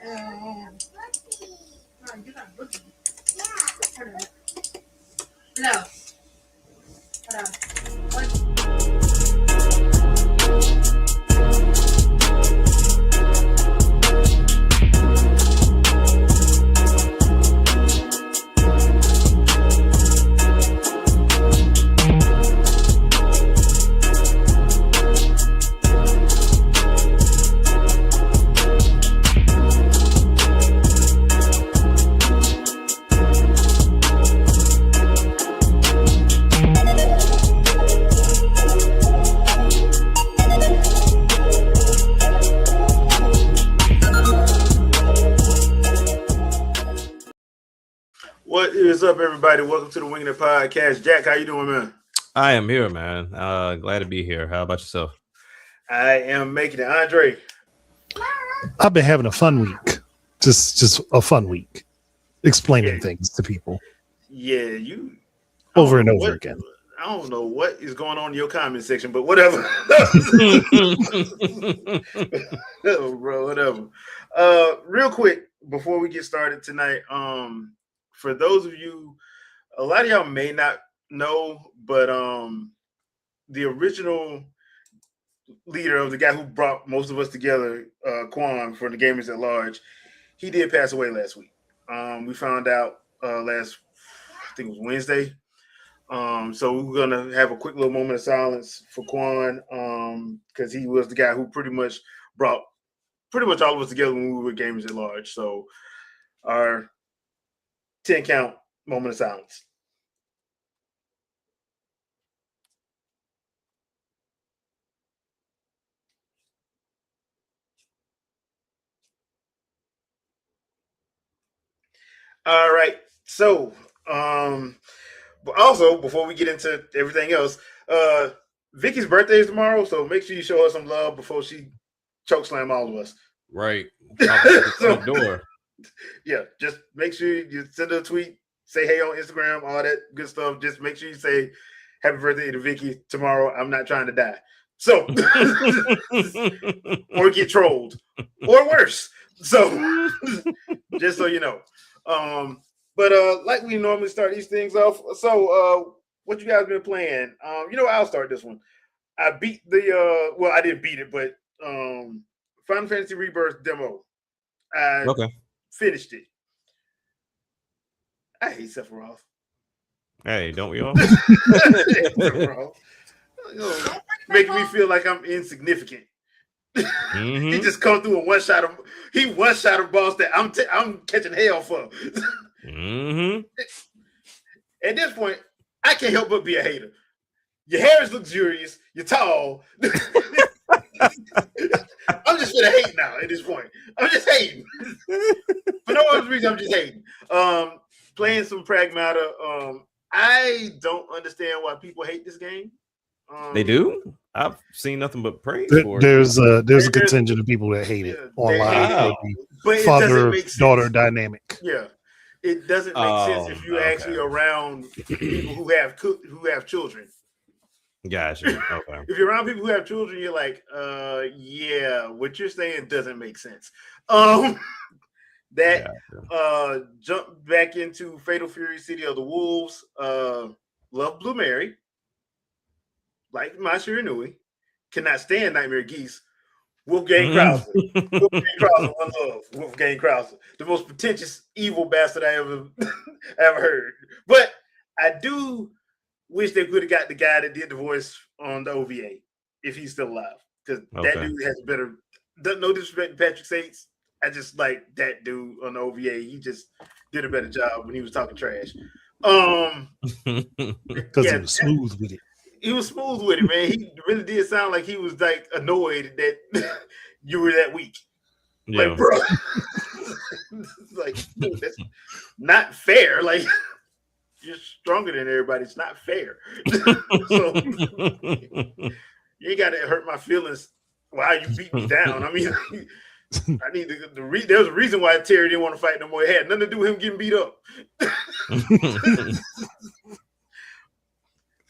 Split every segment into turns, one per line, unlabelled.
No, you're not looking. Hold on. No. Hold on.
What is up, everybody? Welcome to the Wingin podcast. Jack, how you doing, man?
I am here, man. Glad to be here. How about yourself?
I am making it. Andre.
I've been having a fun week. Just a fun week. Explaining
Yeah.
things to people
Yeah, you
over and over again.
I don't know what is going on in your comment section, but whatever. Bro, whatever. Real quick, before we get started tonight, for those of you, a lot of y'all may not know, but the original leader of the guy who brought most of us together, Quan, for the Gamers at Large, he did pass away last week. We found out I think it was Wednesday. So we're gonna have a quick little moment of silence for Quan, because he was the guy who pretty much brought all of us together when we were Gamers at Large. So our 10 count moment of silence. All right. So, but also before we get into everything else, Vicky's birthday is tomorrow, so make sure you show her some love before she chokeslam all of us.
Right.
So-
Door.
Yeah, just make sure you send her a tweet, say hey on Instagram, all that good stuff. Just make sure you say happy birthday to Vicky tomorrow. I'm not trying to die. So, or get trolled, or worse. So, just so you know. But like we normally start these things off. So, what you guys been playing? I'll start this one. I beat the well, I didn't beat it, but Final Fantasy Rebirth demo. I
Okay.
finished it. I hate Sephiroth.
Hey, don't we all?
Sephiroth. Making me feel like I'm insignificant.
Mhm.
He just come through and one shot of boss that I'm catching hell for.
Mhm.
At this point, I can't help but be a hater. Your hair is luxurious. You're tall. I'm just gonna hate now at this point. I'm just hating. For no other reason, I'm just hating. Playing some Pragmata. I don't understand why people hate this game.
They do? I've seen nothing but praise for it.
There's a
There's-
contingent of people that hate it
Yeah, they
online.
hate
it.
for the
But it doesn't
Father
make sense.
daughter dynamic.
Yeah, it doesn't make sense if you're
okay.
actually around people who have children.
Gotcha. Okay.
If you're around people who have children, you're like, yeah, what you're saying doesn't make sense. That jump back into Fatal Fury City of the Wolves. Love Blue Mary. Like Masha Inui. Cannot stand Nightmare Geese. Wolfgang Krauser. Wolfgang Krauser, one love. Wolfgang Krauser. The most pretentious, evil bastard I ever heard. But I do wish they could have got the guy that did the voice on the OVA, if he's still alive. Because that
Okay.
dude has better. No disrespect to Patrick Sates. I just like that dude on the OVA. He just did a better job when he was talking trash.
Because
Yeah,
he was smooth with it.
he was smooth with it, man. He really did sound like he was like annoyed that you were that weak.
Yeah.
Like, bro, like, dude, that's not fair. Like, you're stronger than everybody. It's not fair. So you ain't got to hurt my feelings while you beat me down. I mean, I need there's a reason why Terry didn't want to fight no more. It had nothing to do with him getting beat up.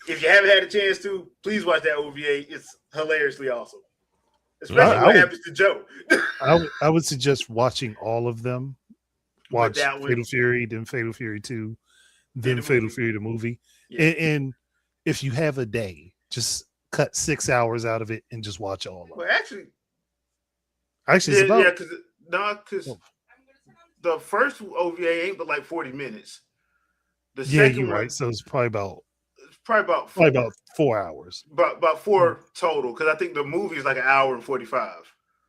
If you haven't had a chance to, please watch that OVA. It's hilariously awesome. especially
I
what
would-
happens to Joe.
I would suggest watching all of them. Watch
that one-
Fatal Fury, then Fatal Fury 2, then
the
Fatal
movie.
Fury the movie.
Yeah.
And if you have a day, just cut 6 hours out of it and just watch all of
Well,
them.
actually,
Actually, it's about
because the first OVA ain't but like 40 minutes. The
yeah,
second
you're
one
right. So it's probably about
is probably about
4 hours.
about 4 total. Because I think the movie is like an hour and 45.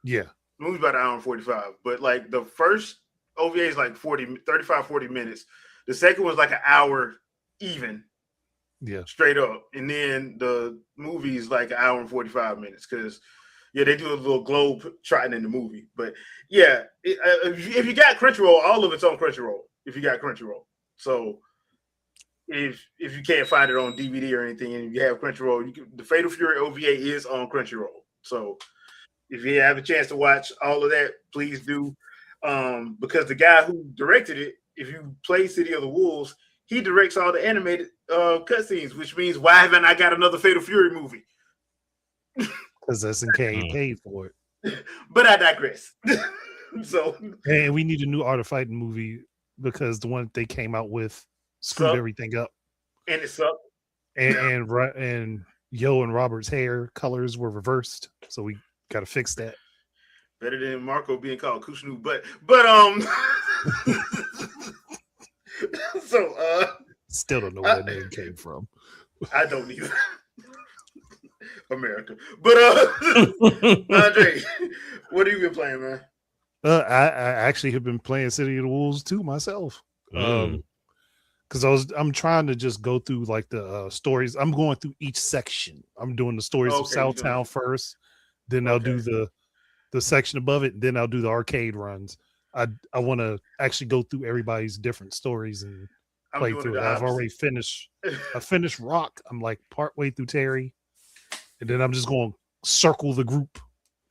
Yeah,
The movie's about an hour and 45. But like the first OVA is like 40 minutes. The second one's like an hour even.
yeah.
Straight up, and then the movie is like an hour and 45 minutes because they do a little globe trotting in the movie. But yeah, if you got Crunchyroll, all of it's on Crunchyroll. If you got Crunchyroll, so if you can't find it on DVD or anything, and you have Crunchyroll, the Fatal Fury OVA is on Crunchyroll. So if you have a chance to watch all of that, please do, because the guy who directed it, if you play City of the Wolves, he directs all the animated cutscenes, which means why haven't I got another Fatal Fury movie?
Because SNK paid for it.
But I digress. So,
And we need a new Art of Fighting movie because the one they came out with screwed
Suck.
everything up.
and it sucked.
And Yo and Robert's hair colors were reversed, so we got to fix that.
Better than Marco being called Kushnu, but so
Still don't know where that name came from.
I don't either. America. But Andre, what have you been playing, man?
I actually have been playing City of the Wolves too myself. Because I'm trying to just go through like the stories. I'm going through each section. I'm doing the stories of
Okay, you're doing
Southtown
it.
first, then I'll do the section above it, and then I'll do the arcade runs. I want to actually go through everybody's different stories and
I'm
play
doing
through
the
it. I've already
opposite.
finished. I finished Rock. I'm like partway through Terry, and then I'm just going to circle the group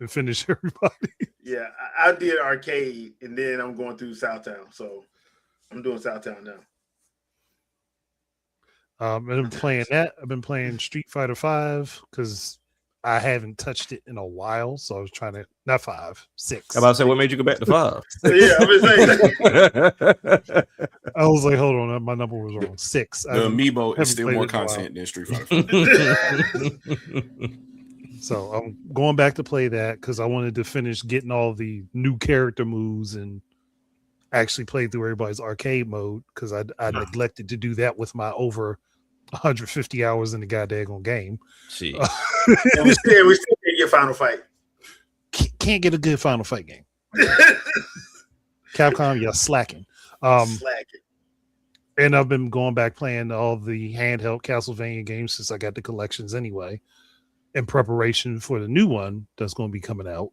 and finish everybody.
Yeah, I did arcade, and then I'm going through Southtown. So I'm doing Southtown now.
And I've been playing that. I've been playing Street Fighter 5 because I haven't touched it in a while. So I was trying to not 5, 6.
I'm about to say, what made you go back to 5?
So, yeah, I'm just saying.
I was like, hold on, my number was wrong. 6.
The Amiibo
haven't
is still
played
more
it in a while.
content than Street Fighter 5.
So I'm going back to play that because I wanted to finish getting all the new character moves and actually play through everybody's arcade mode because I neglected to do that with my over 150 hours in the goddamn game.
Jeez.
And we still can't get Final Fight.
Can't get a good Final Fight game. Capcom, you're slacking.
Slacking.
And I've been going back playing all the handheld Castlevania games since I got the collections anyway, in preparation for the new one that's going to be coming out.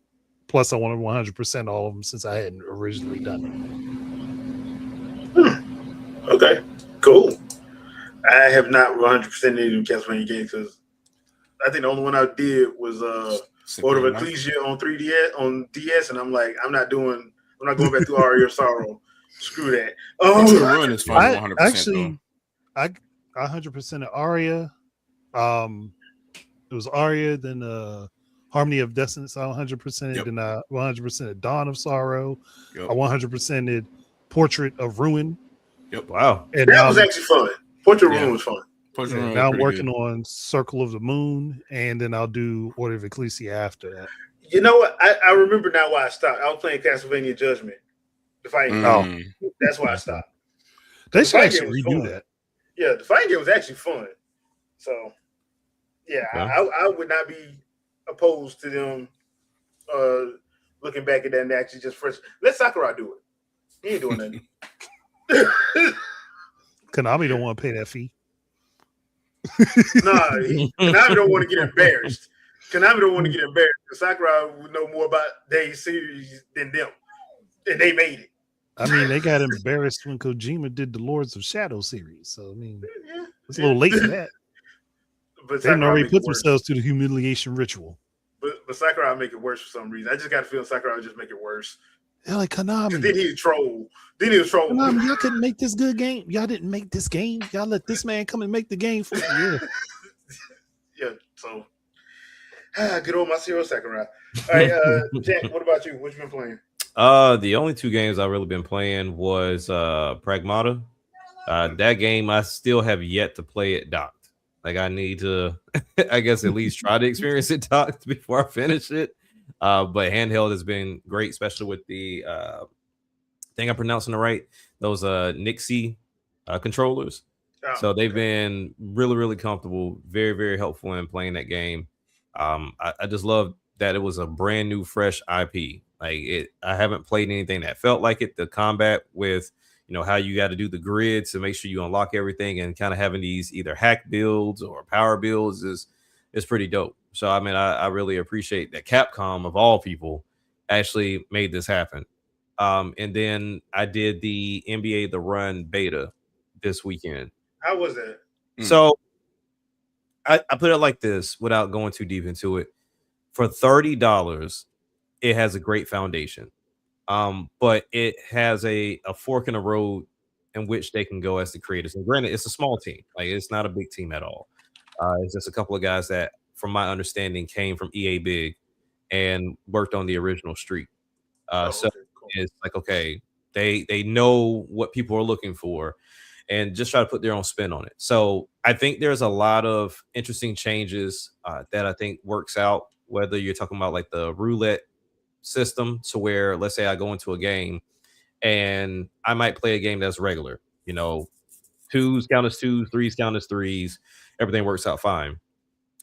Plus, I wanted 100% all of them since I hadn't originally done it.
Okay, cool. I have not 100% any Castlevania games because I think the only one I did was Order of Ecclesia on 3DS on DS, and I'm like, I'm not going back through Aria of Sorrow. Screw that.
Into the Ruin is fun.
I
100%.
actually, I 100% of Aria. It was Aria, then Harmony of Destiny. I 100%.
Yep.
Then I 100% of Dawn of Sorrow.
Yep.
I 100%ed Portrait of Ruin.
Yep.
Wow.
And
That
now,
was actually fun. Portrait
Yeah.
Room was fun.
Push
yeah,
Ruin
now I'm
pretty
working
good.
on Circle of the Moon, and then I'll do Order of Ecclesia after that.
You know what? I remember now why I stopped. I was playing Castlevania Judgment. The fight.
Mm.
That's why I stopped.
They
The
should
fight
actually
game was
redo
fun.
that.
Yeah, the fight game was actually fun. So, yeah,
Okay.
I would not be opposed to them looking back at that and actually just first. Let Sakurai do it. He ain't doing nothing.
Konami don't want to pay that fee.
Konami don't want to get embarrassed. Konami don't want to get embarrassed. Sakurai would know more about their series than them. And they made it.
I mean, they got embarrassed when Kojima did the Lords of Shadow series. So, I mean,
Yeah.
it's a little late for that.
But
They didn't
Sakurai
already
make
put
it worse.
themselves to the humiliation ritual.
But Sakurai make it worse for some reason. I just got a feeling Sakurai would just make it worse.
They're like,
'Cause
Konami.
then he was troll.
Konami, y'all couldn't make this good game. Y'all didn't make this game. Y'all let this man come and make the game for you.
Yeah, so good old Masahiro Sakurai. All right, Jack, what about you? What you been playing?
The only two games I've really been playing was Pragmata. That game I still have yet to play it docked. Like I need to, I guess at least try to experience it docked before I finish it. But handheld has been great, especially with the thing I'm pronouncing it right. Those Nixie controllers.
Oh,
So they've
okay.
been really, really comfortable, very, very helpful in playing that game. I just love that it was a brand new, fresh IP. Like it, I haven't played anything that felt like it. The combat with how you got to do the grid to make sure you unlock everything, and kind of having these either hack builds or power builds is pretty dope. So I mean, I really appreciate that Capcom of all people actually made this happen. And then I did the NBA The Run beta this weekend.
How was that?
So I put it like this without going too deep into it. For $30, it has a great foundation. But it has a fork in the road in which they can go as the creators. And granted, it's a small team. Like it's not a big team at all. It's just a couple of guys that, from my understanding, came from EA Big and worked on the original Street. So
Okay, cool.
it's like, okay, they know what people are looking for and just try to put their own spin on it. So I think there's a lot of interesting changes that I think works out, whether you're talking about like the roulette system, to where, let's say I go into a game and I might play a game that's regular, twos count as twos, threes count as threes, everything works out fine.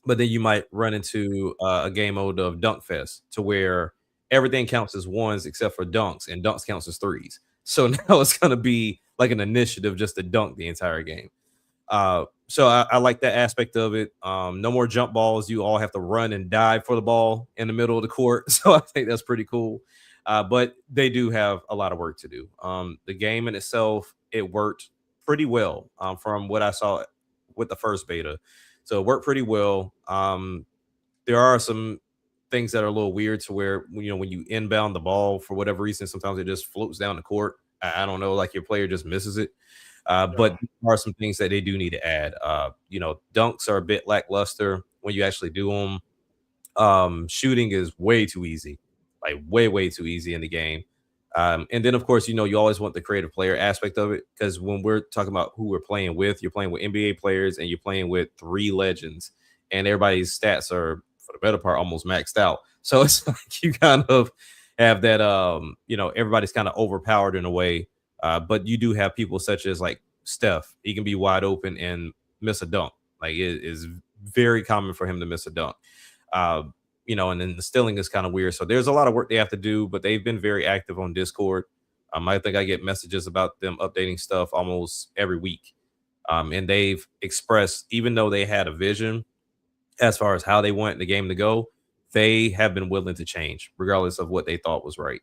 But then you might run into a game mode of Dunk Fest, to where everything counts as ones except for dunks, and dunks counts as threes. So now it's going to be like an initiative just to dunk the entire game. So I like that aspect of it. No more jump balls. You all have to run and dive for the ball in the middle of the court. So I think that's pretty cool. But they do have a lot of work to do. The game in itself, it worked pretty well from what I saw with the first beta. So it worked pretty well. There are some things that are a little weird, to where when you inbound the ball, for whatever reason, sometimes it just floats down the court. I don't know, like your player just misses it. But there are some things that they do need to add. Dunks are a bit lackluster when you actually do them. Shooting is way too easy, like way too easy in the game. And then, of course, you always want the creative player aspect of it, because when we're talking about who we're playing with, you're playing with NBA players and you're playing with 3 legends, and everybody's stats are, for the better part, almost maxed out. So it's like you kind of have that, everybody's kind of overpowered in a way. But you do have people such as like Steph. He can be wide open and miss a dunk. Like it is very common for him to miss a dunk. And then the stealing is kind of weird. So there's a lot of work they have to do, but they've been very active on Discord. I think I get messages about them updating stuff almost every week. And they've expressed, even though they had a vision as far as how they want the game to go, they have been willing to change regardless of what they thought was right.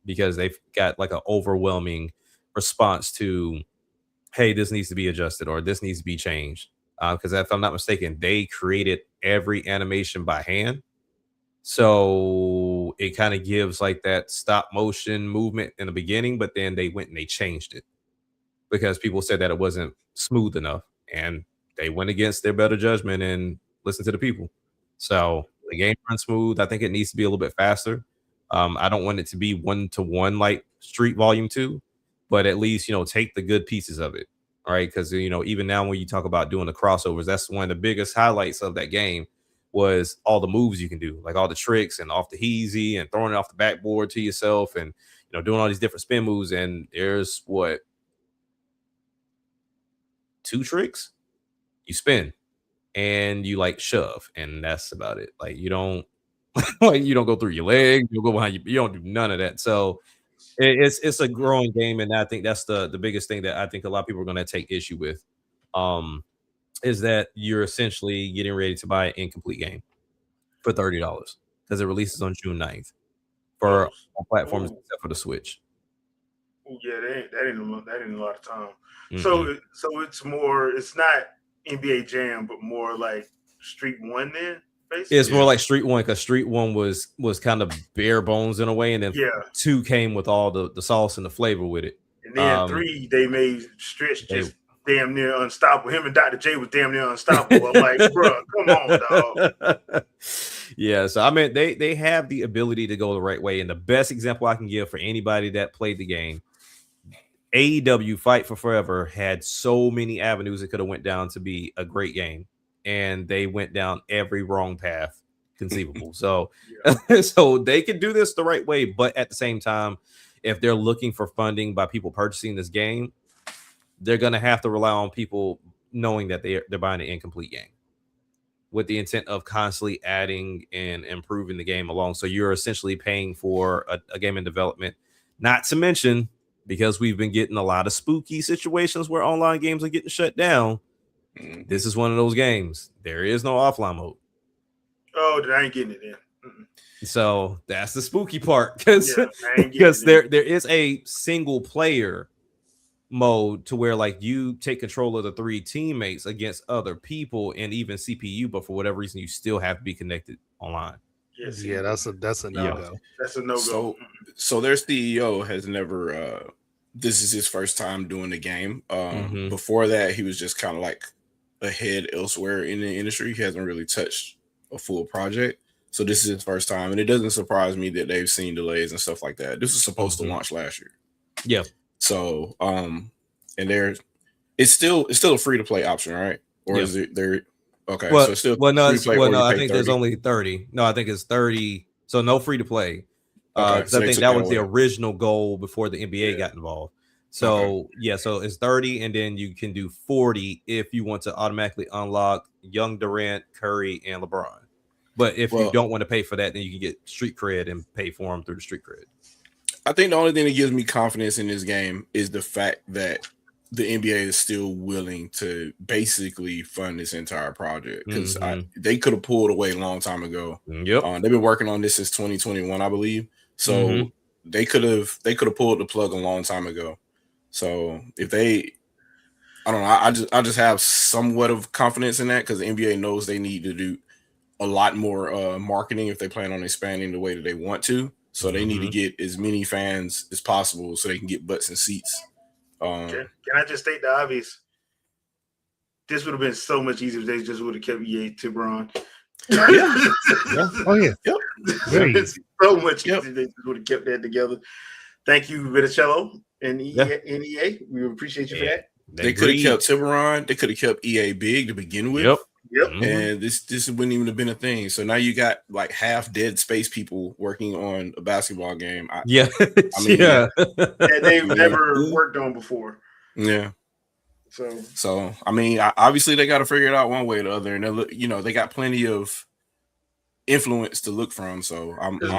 Because they've got like an overwhelming response to, hey, this needs to be adjusted or this needs to be changed. Because if I'm not mistaken, they created every animation by hand. So it kind of gives like that stop motion movement in the beginning, but then they went and they changed it because people said that it wasn't smooth enough, and they went against their better judgment and listened to the people. So the game runs smooth. I think it needs to be a little bit faster. I don't want it to be 1-to-1 like Street Volume 2, but at least, take the good pieces of it. All right. Because, even now when you talk about doing the crossovers, that's one of the biggest highlights of that game was all the moves you can do, like all the tricks and off the heezy and throwing it off the backboard to yourself and, doing all these different spin moves. And there's 2 tricks you spin and you like shove, and that's about it. Like you don't you don't go through your legs, you go behind you don't do none of that. So it's a growing game, and I think that's the biggest thing that I think a lot of people are going to take issue with, is that you're essentially getting ready to buy an incomplete game for $30 because it releases on June 9th for all platforms except for the Switch.
Yeah, that ain't a lot of time.
Mm-mm.
So it's not NBA Jam, but more like Street 1 then. Basically?
It's more like Street 1, because Street 1 was kind of bare bones in a way, and then 2 came with all the sauce and the flavor with it.
And then 3 they made Stretch just damn near unstoppable. Him and Dr. J was damn near unstoppable. I'm like, bro, come on, dog.
Yeah, so I mean, they have the ability to go the right way, and the best example I can give for anybody that played the game, AEW Fight for Forever had so many avenues it could have went down to be a great game, and they went down every wrong path conceivable. So, so they can do this the right way, but at the same time, if they're looking for funding by people purchasing this game, they're gonna have to rely on people knowing that they're buying an incomplete game, with the intent of constantly adding and improving the game along. So you're essentially paying for a game in development, not to mention, because we've been getting a lot of spooky situations where online games are getting shut down. This is one of those games. There is no offline mode.
Oh, I ain't getting it in.
So that's the spooky part, because
because
there is a single player mode to where like you take control of the 3 teammates against other people and even CPU, but for whatever reason you still have to be connected online.
Yes,
Yeah, that's a no-go.
That's a no-go.
So their CEO has never this is his first time doing the game. Before that, he was just kind of like ahead elsewhere in the industry. He hasn't really touched a full project. So this is his first time, and it doesn't surprise me that they've seen delays and stuff like that. This was supposed to launch last year.
Yeah.
So and it's still a free to play option, right? Or is it there? Okay,
well,
so it's still
no,
free to play.
I think 30? There's only 30. No, I think it's 30. So no free to play.
Okay,
so I think that was the original goal before the NBA got involved. So so it's 30, and then you can do 40 if you want to automatically unlock Young, Durant, Curry, and LeBron. But if you don't want to pay for that, then you can get street cred and pay for them through the street cred.
I think the only thing that gives me confidence in this game is the fact that the NBA is still willing to basically fund this entire project, because they could have pulled away a long time ago.
Yep.
They've been working on this since 2021, I believe. So they could have pulled the plug a long time ago. So if they, I don't know, I just have somewhat of confidence in that, because the NBA knows they need to do a lot more marketing if they plan on expanding the way that they want to. So they need to get as many fans as possible so they can get butts and seats.
Can I just state the obvious? This would have been so much easier if they just would have kept EA Tiburon.
Oh yeah.
Yep.
It's so much easier if they just would have kept that together. Thank you, Viticello and EA. We appreciate you for that.
They could have kept Tiburon. They could have kept EA big to begin with.
Yep.
And this wouldn't even have been a thing. So now you got like half Dead Space people working on a basketball game. I mean,
that they've never worked on before.
Yeah.
So
I mean, obviously they got to figure it out one way or the other, and they got plenty of influence to look from. So I'm
as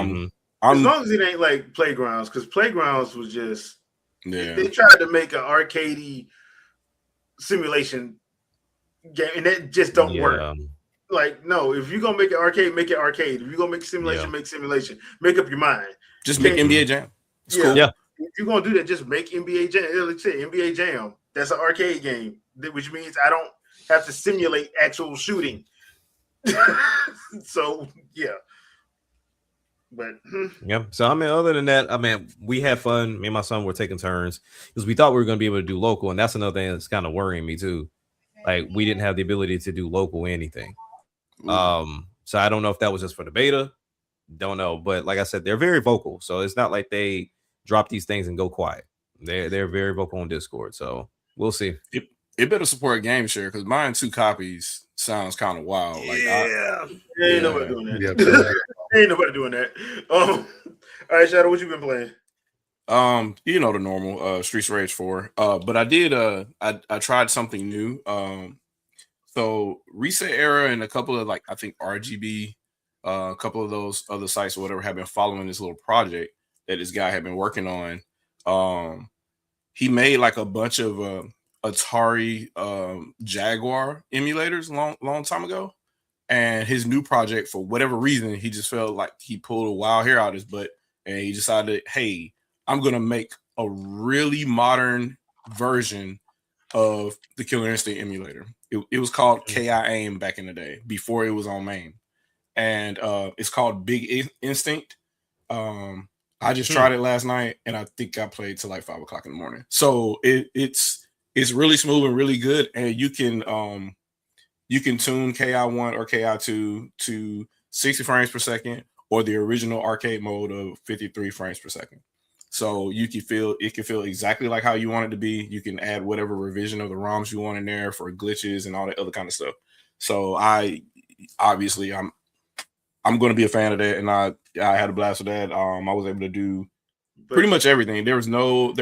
long as it ain't like Playgrounds, because Playgrounds was just they tried to make an arcadey simulation game, and that just don't work. Like, no, if you're gonna make it arcade, make it arcade. If you're gonna make simulation, make simulation. Make up your mind.
Just make NBA Jam.
It's cool. If you're gonna do that, just make NBA Jam. Like I said, NBA Jam. That's an arcade game, which means I don't have to simulate actual shooting. So but
so I mean, other than that, I mean, we had fun. Me and my son were taking turns because we thought we were going to be able to do local, and that's another thing that's kind of worrying me too. Like, we didn't have the ability to do local anything. So I don't know if that was just for the beta. Don't know, but like I said, they're very vocal, so it's not like they drop these things and go quiet. They're very vocal on Discord, so we'll see.
It better support game share, because buying 2 copies sounds kind of wild. Like,
ain't nobody doing that. Ain't nobody doing that. All right, Shadow, what you been playing?
The normal Streets of Rage 4. But I did I tried something new. So Reset Era and a couple of, like, I think RGB, a couple of those other sites or whatever have been following this little project that this guy had been working on. He made like a bunch of Atari Jaguar emulators long time ago. And his new project, for whatever reason, he just felt like he pulled a wild hair out of his butt, and he decided, hey, I'm going to make a really modern version of the Killer Instinct emulator. It was called KI AIM back in the day, before it was on MAME. And it's called Big Instinct. I just tried it last night, and I think I played till like 5 o'clock in the morning. So it's really smooth and really good, and you can tune KI1 or KI2 to 60 frames per second, or the original arcade mode of 53 frames per second. So it can feel exactly like how you want it to be. You can add whatever revision of the ROMs you want in there for glitches and all that other kind of stuff. So I'm going to be a fan of that, and I had a blast with that. I was able to do pretty much everything. There was no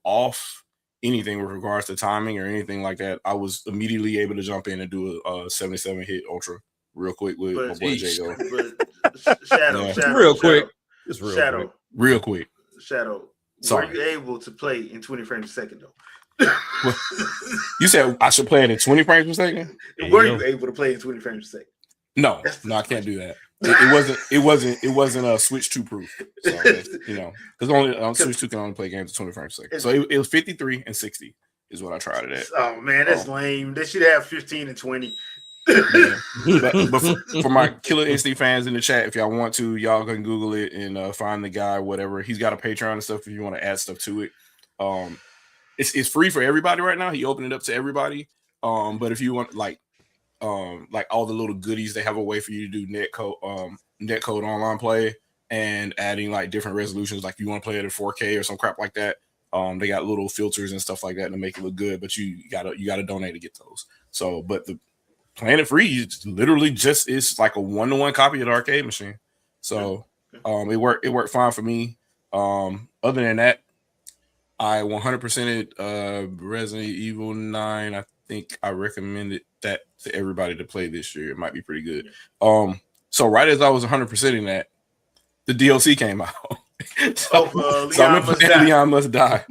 off anything with regards to timing or anything like that. I was immediately able to jump in and do a 77 hit ultra real quick with my boy Jago.
Shadow,
real quick. Just real
Shadow,
quick.
Real quick.
Shadow.
Sorry.
Were you able to play in 20 frames per second though?
You said I should play it in 20 frames per second?
Were you able to play in 20 frames per second?
No, I can't do that. It wasn't a Switch 2 proof. So because only Switch 2 can only play games at 20 frames per second. So it was 53 and 60 is what I tried it at.
Oh man, that's lame. They should have 15 and 20.
Yeah. but for my Killer Instinct fans in the chat, if y'all want to, y'all can Google it and find the guy, whatever. He's got a Patreon and stuff if you want to add stuff to it. It's free for everybody right now. He opened it up to everybody. But if you want like all the little goodies, they have a way for you to do netcode online play and adding like different resolutions. Like you want to play it at 4K or some crap like that. They got little filters and stuff like that to make it look good, but you gotta donate to get those. So, but the playing it free, it's literally just it's like a 1-to-1 copy of the arcade machine. So, it worked fine for me. Other than that, I 100%ed Resident Evil 9. I think I recommended that to everybody to play this year. It might be pretty good. So right as I was 100%ing that, the DLC came out. so Leon Must Die.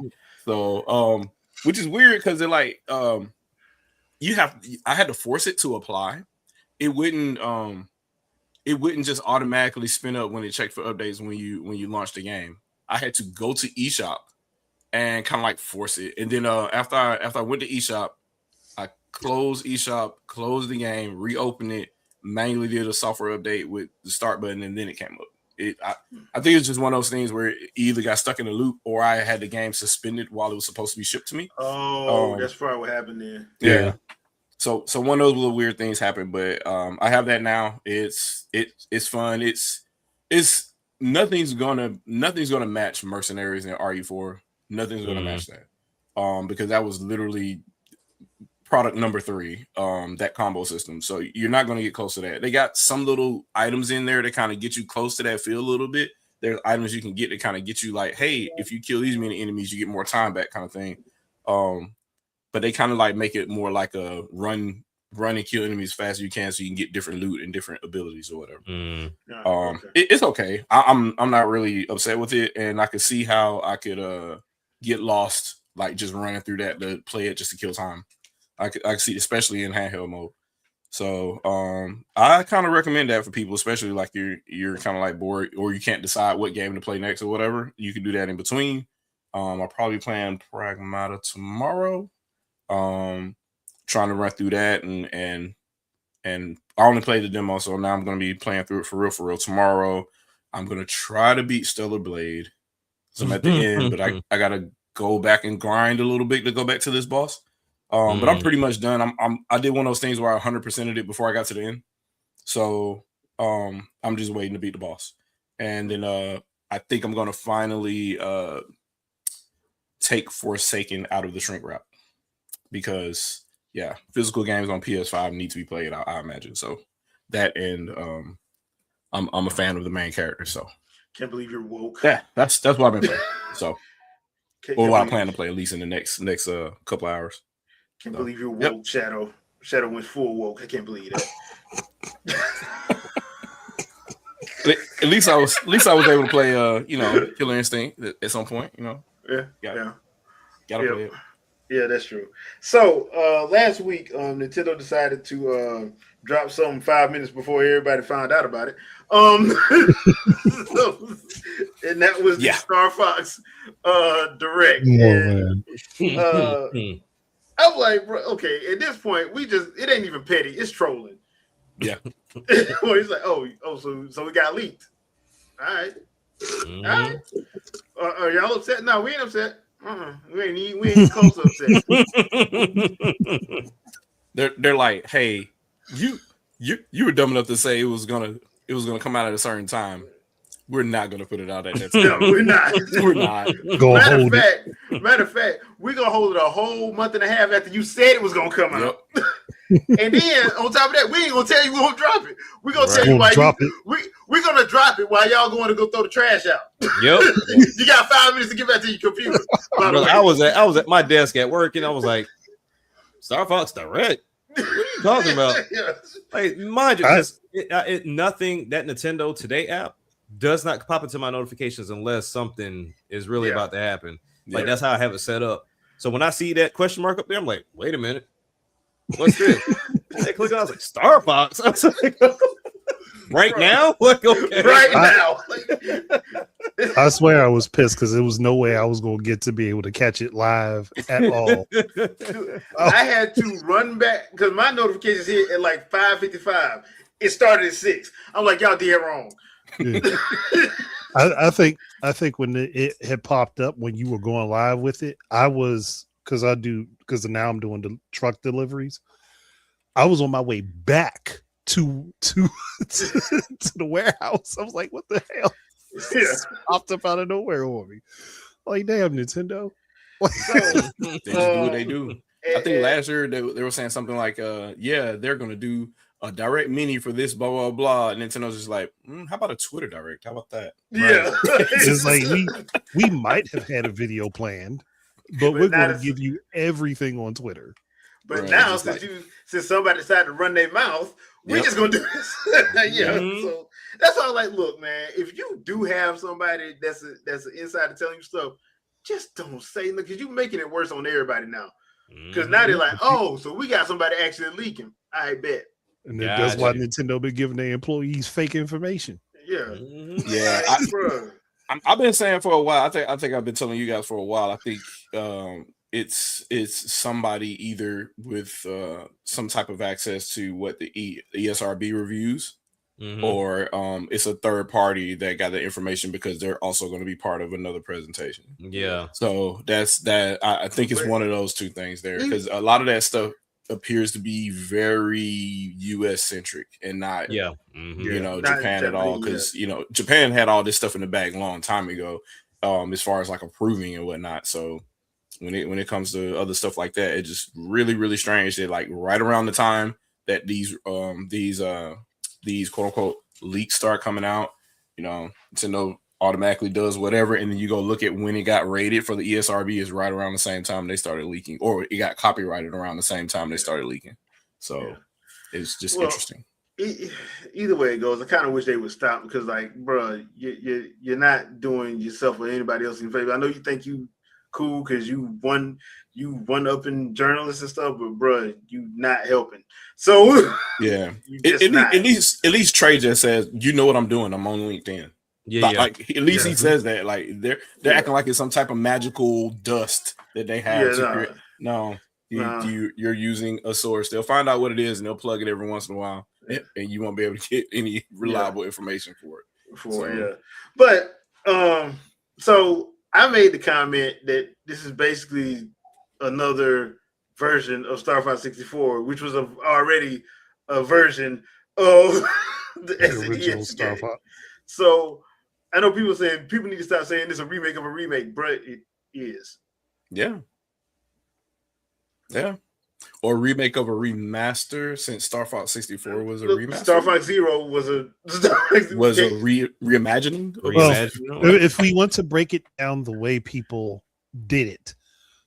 So which is weird because they're like I had to force it to apply. It wouldn't just automatically spin up when it checked for updates when you launch the game. I had to go to eShop and kind of like force it. And then after I went to eShop, I closed eShop, closed the game, reopened it, manually did a software update with the start button, and then it came up. I think it's just one of those things where it either got stuck in a loop or I had the game suspended while it was supposed to be shipped to me.
Oh, that's probably what happened there.
Yeah. So one of those little weird things happened, but I have that now. It's fun. It's nothing's gonna match Mercenaries and RE4. Nothing's gonna match that. Because that was literally product number 3, that combo system. So you're not gonna get close to that. They got some little items in there to kind of get you close to that feel a little bit. There's items you can get to kind of get you like, hey, if you kill these many enemies, you get more time back kind of thing. But they kind of like make it more like a run and kill enemies as fast as you can so you can get different loot and different abilities or whatever. It's okay. I'm not really upset with it, and I could see how I could get lost like just running through that to play it just to kill time. I could see, especially in handheld mode. So I kind of recommend that for people, especially like you're kind of like bored or you can't decide what game to play next or whatever. You can do that in between. I'll probably playing Pragmata tomorrow. Trying to run through that and I only played the demo, so now I'm gonna be playing through it for real tomorrow. I'm gonna try to beat Stellar Blade. So I'm at the end, but I gotta go back and grind a little bit to go back to this boss. But I'm pretty much done. I did one of those things where I 100%ed it before I got to the end. So I'm just waiting to beat the boss. And then I think I'm gonna finally take Forsaken out of the shrink wrap. Because physical games on PS5 need to be played, I imagine. So that and I'm a fan of the main character. So
can't believe you're woke.
Yeah, that's what I've been playing. So or what I plan to play at least in the next couple hours.
Can't believe you're woke, Shadow. Shadow went full woke. I can't believe that.
At least I was able to play Killer Instinct at some point.
Yeah.
Gotta play it.
Yeah, that's true. So last week, Nintendo decided to drop something 5 minutes before everybody found out about it. And that was the Star Fox Direct. I'm like, bro, okay, at this point, it ain't even petty, it's trolling.
Yeah.
Well, he's like, so we got leaked. All right. All right. Are y'all upset? No, we ain't upset. We ain't close to upset.
They're like, hey, you were dumb enough to say it was gonna it was going to come out at a certain time. We're not going to put it out at that time.
No, we're not.
We're not.
Matter of fact, we're gonna hold it a whole month and a half after you said it was gonna come out. And then on top of that, we ain't gonna tell you we're gonna drop it. We're gonna tell you why we're gonna drop it while y'all going to go throw the trash out.
Yep.
You got 5 minutes to get back to your computer.
I was at my desk at work and I was like, Star Fox Direct. What are you talking about? Like, mind you, nothing that Nintendo Today app does not pop into my notifications unless something is really about to happen. Like that's how I have it set up. So when I see that question mark up there, I'm like, wait a minute, what's this? I click on, I was like, Star Fox. I was like, right now? Like, okay.
Right now.
I swear I was pissed because there was no way I was going to get to be able to catch it live at all.
I had to run back because my notifications hit at like 5:55. It started at 6. I'm like, y'all did wrong.
Yeah. I think when it had popped up when you were going live with it, I was because now I'm doing the truck deliveries. I was on my way back to the warehouse. I was like, what the hell? Popped up out of nowhere on me. Like, damn, Nintendo.
They just do what they do. I think last year they were saying something like, they're gonna do a direct mini for this, blah blah blah. And Nintendo's just like, how about a Twitter direct? How about that?
Yeah,
right.
It's like we might have had a video planned, but we're going to give you everything on Twitter.
But now, since somebody decided to run their mouth, we're just gonna do this. So that's why I'm like, look, man, if you do have somebody that's an insider telling you stuff, just don't say nothing because you're making it worse on everybody now. Because now they're like, oh, so we got somebody actually leaking. I bet.
And that's why Nintendo been giving their employees fake information.
Yeah.
Yeah. I've been saying for a while. I think I've been telling you guys for a while. I think it's somebody either with some type of access to what the ESRB reviews, or it's a third party that got the information because they're also going to be part of another presentation.
Yeah.
So that's that. I think it's one of those two things there because a lot of that stuff appears to be very US centric and not Japan at all, because Japan had all this stuff in the bag a long time ago, as far as like approving and whatnot. So when it comes to other stuff like that, it's just really, really strange that like right around the time that these quote unquote leaks start coming out, Nintendo automatically does whatever, and then you go look at when it got rated for the ESRB is right around the same time they started leaking, or it got copyrighted around the same time they started leaking. So it's just interesting.
Either way it goes, I kind of wish they would stop because, like, bro, you're not doing yourself or anybody else in favor. I know you think you cool because you one up in journalists and stuff, but bro, you not helping. So
yeah, at least Trey just says, you know what I'm doing. I'm on LinkedIn. Like at least he says that. Like they're acting like it's some type of magical dust that they have. You're using a source. They'll find out what it is and they'll plug it every once in a while, and you won't be able to get any reliable information for it.
But so I made the comment that this is basically another version of Star Fox 64, which was already a version of the original Star Fox. So I know people need to stop saying this is a remake of a remake, but it is. Yeah.
Or remake of a remaster, since Star Fox 64 was a remaster.
Star Fox Zero was a
reimagining.
Well, if we want to break it down the way people did it,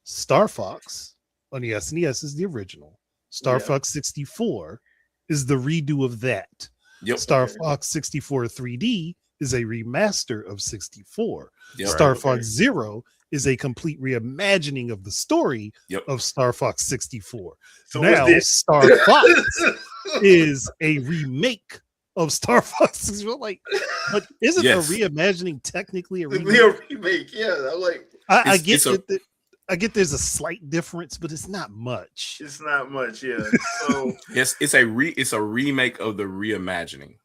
Star Fox on the SNES is the original. Star Fox 64 is the redo of that. Star Fox 64 3D is a remaster of 64. Star Fox Zero is a complete reimagining of the story of Star Fox 64. So now Star Fox is a remake of Star Fox 64. Like, but isn't a reimagining technically a remake?
Yeah, I'm like,
I get that. I get there's a slight difference, but it's not much.
It's not much, yeah. So
yes, it's a remake of the reimagining.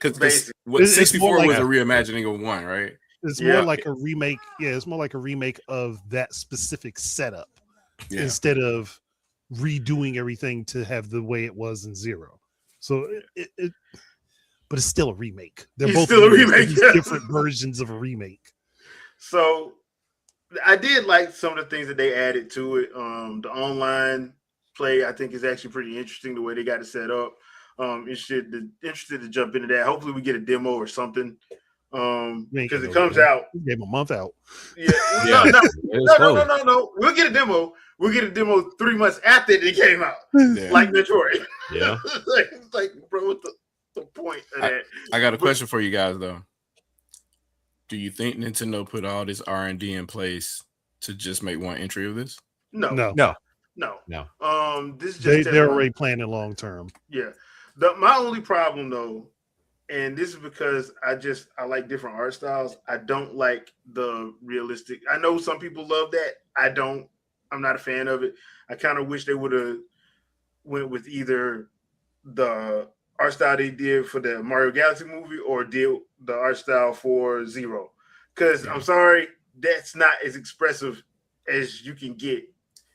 Because 64 was a reimagining of 1, right?
It's more like a remake. Yeah, it's more like a remake of that specific setup instead of redoing everything to have the way it was in 0. So but it's still a remake. They're
It's
both
still a
remakes,
remake,
these
yeah.
different versions of a remake.
So I did like some of the things that they added to it. The online play, I think, is actually pretty interesting the way they got it set up. Interested to jump into that. Hopefully, we get a demo or something. Because it comes out.
We gave them a month out.
Yeah, no. We'll get a demo. We'll get a demo 3 months after it came out, like Metroid.
Yeah,
like, bro, what's the point of that?
I got a question for you guys though. Do you think Nintendo put all this R&D in place to just make one entry of this?
No. This is just
they're already planning long term.
Yeah. My only problem though, and this is because I like different art styles. I don't like the realistic. I know some people love that. I'm not a fan of it. I kind of wish they would have went with either the art style they did for the Mario Galaxy movie or did the art style for Zero. Because I'm sorry, that's not as expressive as you can get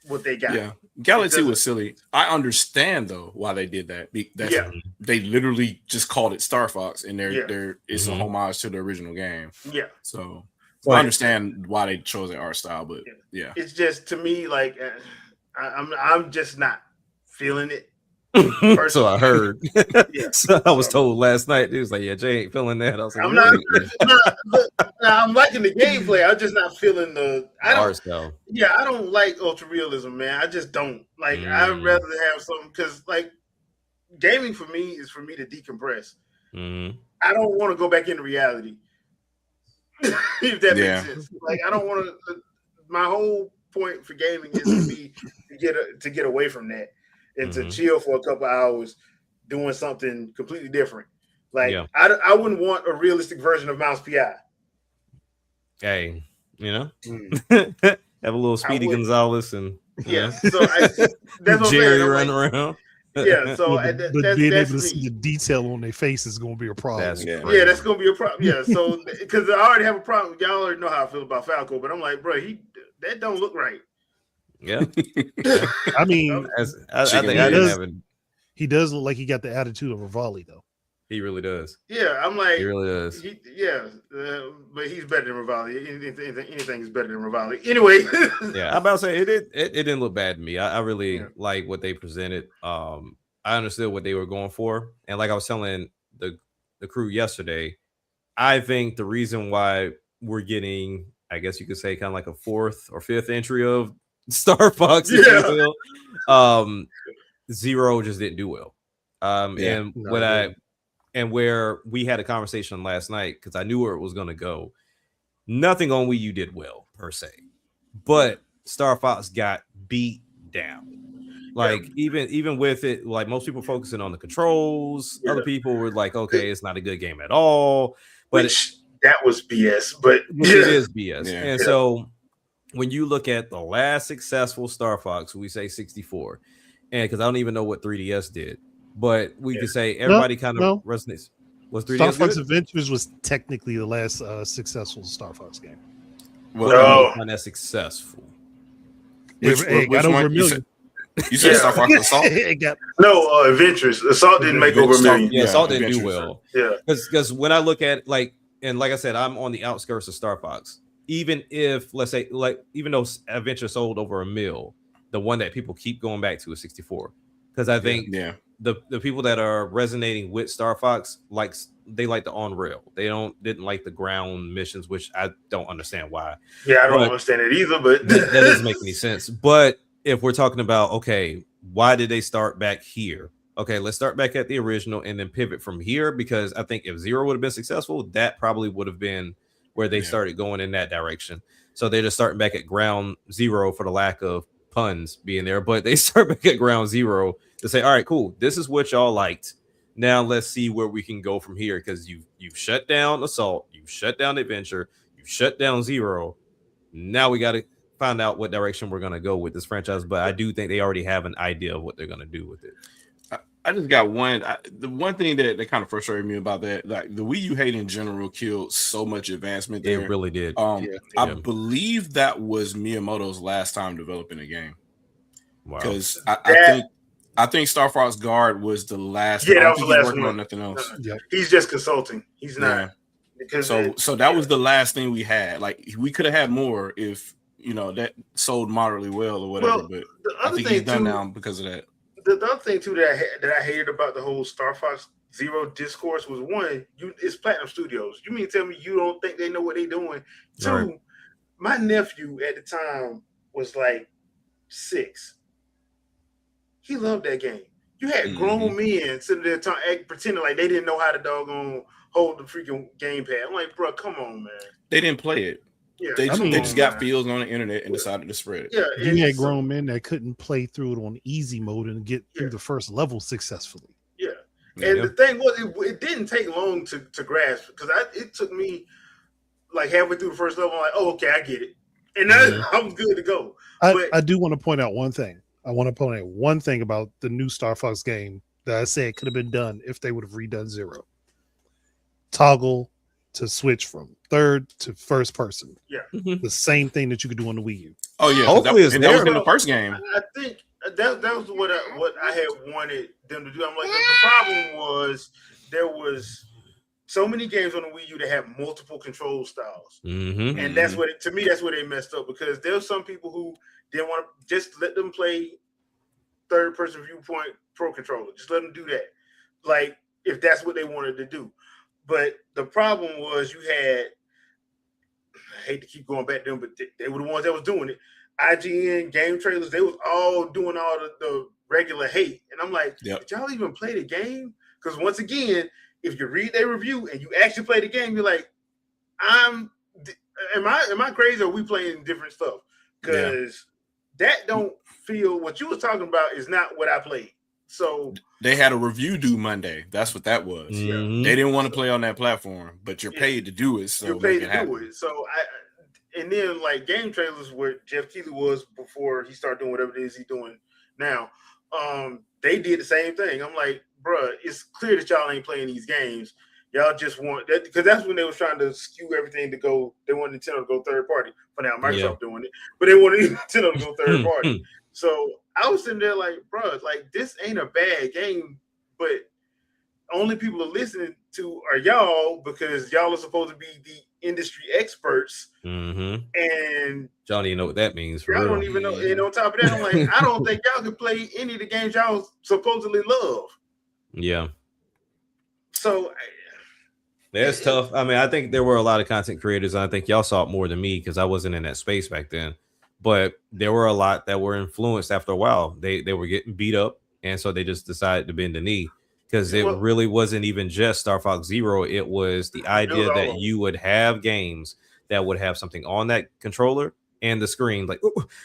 what they got.
Yeah, Galaxy was silly. I understand though why they did that. They literally just called it Star Fox, and it's a homage to the original game. Yeah, so I understand why they chose that art style, but
it's just to me like I'm just not feeling it.
So I heard. So I was told last night. It was like, "Yeah, Jay ain't feeling that." I was like,
I'm liking the gameplay. I'm just not feeling the
art style.
Yeah, I don't like ultra realism, man. I just don't like. I'd rather have something because, like, gaming for me is for me to decompress. I don't want to go back into reality. If that makes sense. Like, I don't want to. My whole point for gaming is for me to get away from that. And to chill for a couple hours doing something completely different. Like, I wouldn't want a realistic version of Mouse PI.
Hey, have a little Speedy Gonzalez and
so that's what
Jerry
I'm
running around.
Yeah, so
but being able to see the detail on their face is going to be a problem.
That's going to be a problem. Yeah, so because I already have a problem. Y'all already know how I feel about Falco, but I'm like, bro, that don't look right.
Yeah,
I mean,
I think
he does look like he got the attitude of Rivali, though.
He really does.
Yeah, I'm like,
he really does.
But he's better than Rivali. Anything is better than Rivali. Anyway,
I'm about to say it didn't look bad to me. I really like what they presented. I understood what they were going for, and like I was telling the crew yesterday, I think the reason why we're getting, I guess you could say, kind of like a fourth or fifth entry of Star Fox, if you will. Zero just didn't do well. And where we had a conversation last night, because I knew where it was going to go. Nothing on Wii U did well per se, but Star Fox got beat down. Like even with it, like most people focusing on the controls, other people were like, "Okay, it's not a good game at all." But
that was BS. But
it is BS. And so when you look at the last successful Star Fox, we say 64, and because I don't even know what 3DS did, but we could say everybody kind of resonates. Was 3DS
Star Fox
good?
Adventures was technically the last successful Star Fox game.
Well, not as successful.
It got over a million.
You said Star Fox Assault?
No, Adventures. Assault didn't make over a million.
Yeah, Assault didn't do well.
Yeah,
because when I look at like I said, I'm on the outskirts of Star Fox. Even if, let's say, even though Adventure sold over 1 mil, the one that people keep going back to is 64. Because I think the people that are resonating with Star Fox they like the on rail. They didn't like the ground missions, which I don't understand why.
Yeah, I don't understand it either, but
that doesn't make any sense. But if we're talking about, okay, why did they start back here? Okay, let's start back at the original and then pivot from here, because I think if Zero would have been successful, that probably would have been where they started going in that direction. So they're just starting back at ground zero for the lack of puns being there, but they start back at ground zero to say, all right, cool, this is what y'all liked. Now let's see where we can go from here, because you've shut down Assault, you've shut down Adventure, you've shut down Zero. Now we got to find out what direction we're going to go with this franchise, but I do think they already have an idea of what they're going to do with it.
I just got the one thing that kind of frustrated me about that, like the Wii U hate in general killed so much advancement there.
It really did.
I believe that was Miyamoto's last time developing a game.
Wow.
Because I think I think Star Fox Guard was the last.
Yeah,
I
that
don't
was the
think he's
last
working
one.
on nothing else.
Yep.
He's just consulting. He's not
Yeah.
because
So that was the last thing we had. Like we could have had more if that sold moderately well or whatever.
Well,
but
the
I
other
think
thing
he's done
too,
now because of that.
the other thing too that I hated about the whole Star Fox Zero discourse was one, it's Platinum Studios. You mean to tell me you don't think they know what they're doing? Two,
Right.
my nephew at the time was like 6. He loved that game. You had grown men sitting there pretending like they didn't know how to doggone hold the freaking gamepad. I'm like, bro, come on, man.
They didn't play it.
Yeah,
They just got
man.
feels on the internet and decided to spread it.
Yeah,
You had grown men that couldn't play through it on easy mode and get through the first level successfully.
Yeah. And the thing was, it didn't take long to grasp because it took me like halfway through the first level. I'm like, oh, okay, I get it. And I was good to go.
I do want to point out one thing. I want to point out one thing about the new Star Fox game that I said could have been done if they would have redone Zero. Toggle to switch from third to first person.
Yeah.
The same thing that you could do on the Wii U.
Oh yeah,
Hopefully it's
that
there.
was in the first game.
I think that was what I had wanted them to do. I'm like, the problem was there was so many games on the Wii U that have multiple control styles, and that's what to me that's where they messed up because there's some people who didn't want to just let them play third person viewpoint pro controller. Just let them do that, like if that's what they wanted to do. But the problem was you had. I hate to keep going back to them, but they were the ones that was doing it. IGN, game trailers, they was all doing all the regular hate. And I'm like, did y'all even play the game? Because once again, if you read their review and you actually play the game, you're like, am I crazy or are we playing different stuff? Because that don't feel what you was talking about is not what I played. So
they had a review due Monday. That's what that was.
Mm-hmm.
They didn't want to play on that platform, but you're paid to do it. So
you're paid to do it. So and then like game trailers where Jeff Keighley was before he started doing whatever it is he's doing now. They did the same thing. I'm like, bruh, it's clear that y'all ain't playing these games. Y'all just want that because that's when they was trying to skew everything to go. They wanted Nintendo to go third party. For now, Microsoft doing it, but they wanted Nintendo to go third party. So I was sitting there like, bro, like this ain't a bad game, but only people are listening to are y'all because y'all are supposed to be the industry experts. And
y'all don't even know what that means. For
y'all
real.
don't even know. And on top of that, I'm like, I don't think y'all can play any of the games y'all supposedly love.
Yeah.
So
that's tough. I mean, I think there were a lot of content creators. And I think y'all saw it more than me because I wasn't in that space back then. But there were a lot that were influenced after a while. They were getting beat up, and so they just decided to bend the knee because it really wasn't even just Star Fox Zero. It was the idea that you would have games that would have something on that controller and the screen. Like,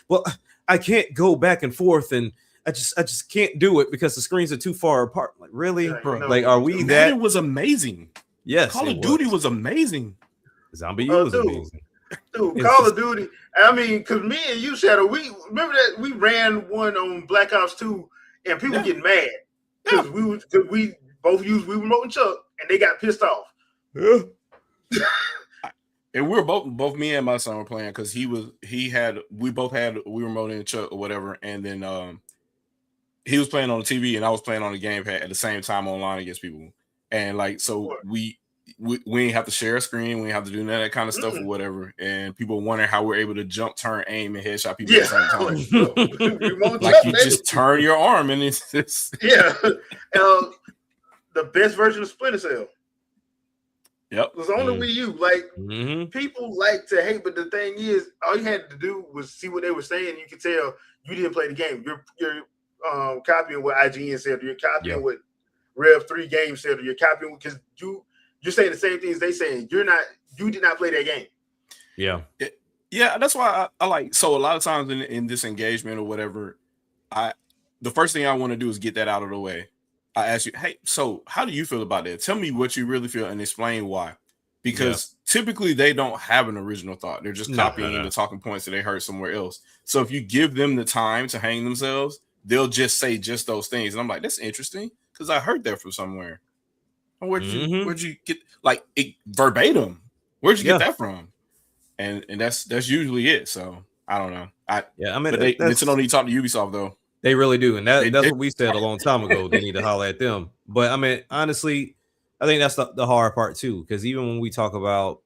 well, I can't go back and forth, and I just can't do it because the screens are too far apart. Like, really, bro? Like, are we that?
It was amazing.
Yes,
Call of Duty was amazing.
Zombie U was amazing.
Dude, Call of Duty. I mean, because me and you, Shadow, we remember that we ran one on Black Ops 2 and people getting mad because we both used Wii Remote and Chuck and they got pissed off.
Yeah. And we were both me and my son were playing because we both had Wii Remote and Chuck or whatever, and then he was playing on the TV and I was playing on the gamepad at the same time online against people. And like so we ain't have to share a screen, we ain't have to do none of that kind of stuff or whatever. And people wondering how we're able to jump, turn, aim, and headshot people at the same time. Like you just turn your arm and it's
the best version of Splinter Cell.
Yep.
It was on the Wii U. Like people like to hate, but the thing is, all you had to do was see what they were saying. You could tell you didn't play the game. You're copying what IGN said, or you're copying what Rev 3 Games said, or you're copying because you're saying the same things they saying. You did not play that game.
Yeah.
Yeah, that's why I like so a lot of times in this engagement or whatever, the first thing I want to do is get that out of the way. I ask you, hey, so how do you feel about that? Tell me what you really feel and explain why. Because typically they don't have an original thought. They're just copying the talking points that they heard somewhere else. So if you give them the time to hang themselves, they'll just say just those things. And I'm like, that's interesting because I heard that from somewhere. Where'd you get like it verbatim? Where'd you get that from? And that's usually it. So I don't know. I mean,
but
Nintendo need to talk to Ubisoft though.
They really do, and that's
They-
what we said a long time ago. They need to holler at them. But I mean, honestly, I think that's the hard part too, because even when we talk about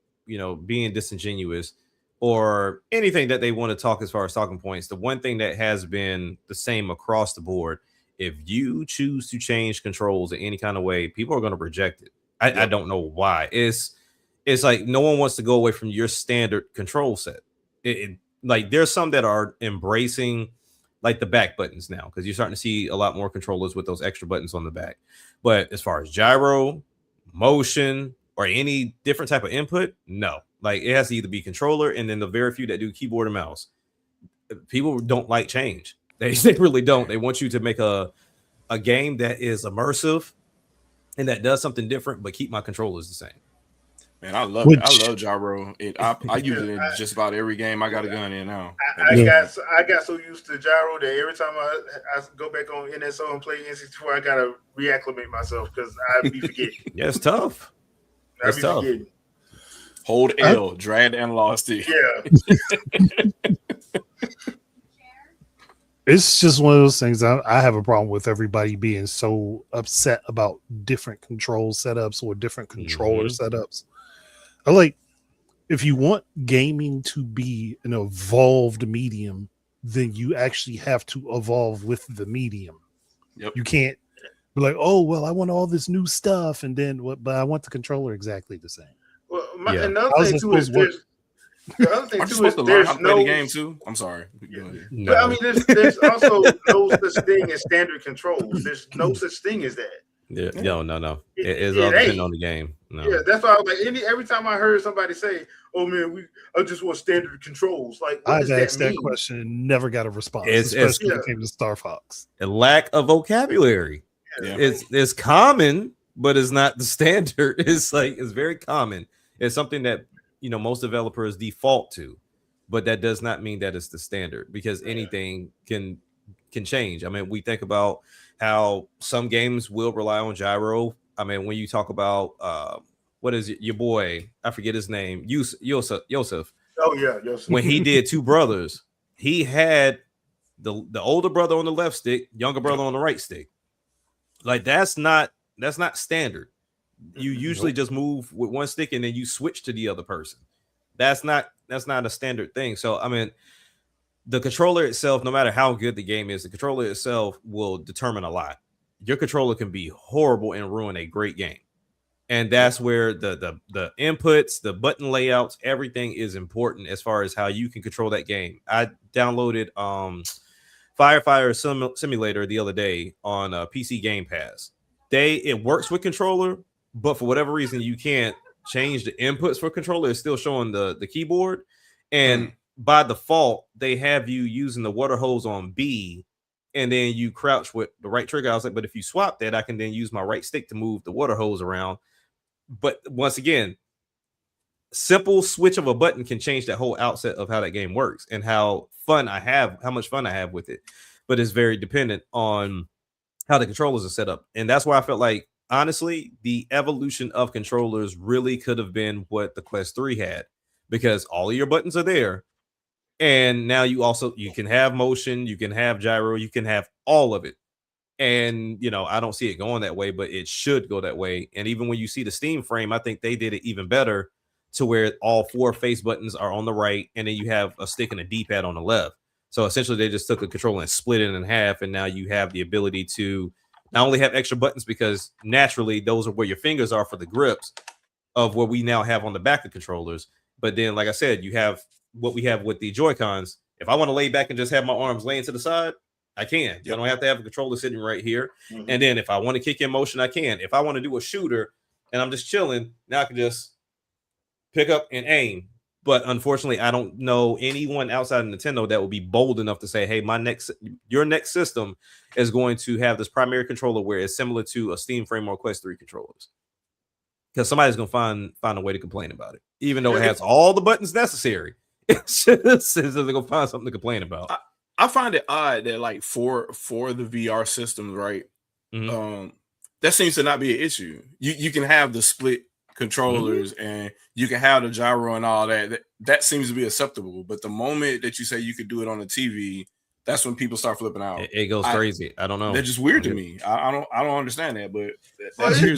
being disingenuous or anything that they want to talk as far as talking points, the one thing that has been the same across the board, if you choose to change controls in any kind of way, people are going to reject it. I don't know why. It's like no one wants to go away from your standard control set. Like there's some that are embracing like the back buttons now, because you're starting to see a lot more controllers with those extra buttons on the back. But as far as gyro, motion, or any different type of input, no. Like it has to either be controller, and then the very few that do keyboard and mouse. People don't like change. They really don't. They want you to make a game that is immersive and that does something different, but keep my controllers the same.
Man, I love it. I love gyro. I use it in just about every game I got a gun in now.
I got so used to gyro that every time I go back on NSO and play N64, I gotta reacclimate myself because I be forgetting.
Yeah, it's tough.
I be forgetting.
Hold L, drag and lost it.
Yeah.
It's just one of those things. I have a problem with everybody being so upset about different control setups or different controller setups. I like, if you want gaming to be an evolved medium, then you actually have to evolve with the medium.
Yep.
You can't be like, oh, well, I want all this new stuff, and then what? But I want the controller exactly the same.
Well, another thing too is the other thing too is
there's no the game too. I'm sorry.
No. But I mean, there's also no such thing as standard controls. There's no such thing as that.
Yeah, no. It is all depending on the game. No.
Yeah, that's why I was like, every time I heard somebody say, "Oh man, I just want standard controls," like
I've asked that question and never got a response.
Especially
when it came to Star Fox.
A lack of vocabulary.
Yeah.
It's common, but it's not the standard. It's very common. It's something that most developers default to, but that does not mean that it's the standard, because anything can change. I mean, we think about how some games will rely on gyro. I mean, when you talk about what is it, your boy? I forget his name. Yosef.
Oh yeah, Yosef.
When he did Two Brothers, he had the older brother on the left stick, younger brother on the right stick. Like that's not standard. You usually just move with one stick and then you switch to the other person. That's not a standard thing. So I mean, the controller itself, no matter how good the game is, the controller itself will determine a lot. Your controller can be horrible and ruin a great game. And that's where the inputs, the button layouts, everything is important as far as how you can control that game. I downloaded Firefighter Simulator the other day on PC Game Pass. It works with controller, but for whatever reason you can't change the inputs for controller. It's still showing the keyboard, and by default they have you using the water hose on B, and then you crouch with the right trigger. I was like, but if you swap that, I can then use my right stick to move the water hose around. But once again, simple switch of a button can change that whole outset of how that game works and how much fun I have with it. But it's very dependent on how the controllers are set up. And that's why I felt like, honestly, the evolution of controllers really could have been what the Quest 3 had, because all of your buttons are there. And now you can have motion, you can have gyro, you can have all of it. And, I don't see it going that way, but it should go that way. And even when you see the Steam frame, I think they did it even better, to where all 4 face buttons are on the right, and then you have a stick and a D-pad on the left. So essentially they just took a controller and split it in half, and now you have the ability to not only have extra buttons, because naturally those are where your fingers are for the grips of what we now have on the back of controllers. But then, like I said, you have what we have with the Joy-Cons. If I want to lay back and just have my arms laying to the side, I can. I don't have to have a controller sitting right here. Mm-hmm. And then if I want to kick in motion, I can. If I want to do a shooter and I'm just chilling, now I can just pick up and aim. But unfortunately, I don't know anyone outside of Nintendo that will be bold enough to say, hey, your next system is going to have this primary controller where it's similar to a Steam Frame or Quest 3 controllers. Because somebody's going to find a way to complain about it. Even though it has all the buttons necessary, it's just they're going to find something to complain about.
I find it odd that, like, for the VR systems, right, that seems to not be an issue. You can have the split controllers and you can have the gyro and all that. That seems to be acceptable. But the moment that you say you could do it on the TV, that's when people start flipping out.
It goes crazy. I don't know.
They're just weird to me. I don't understand that, but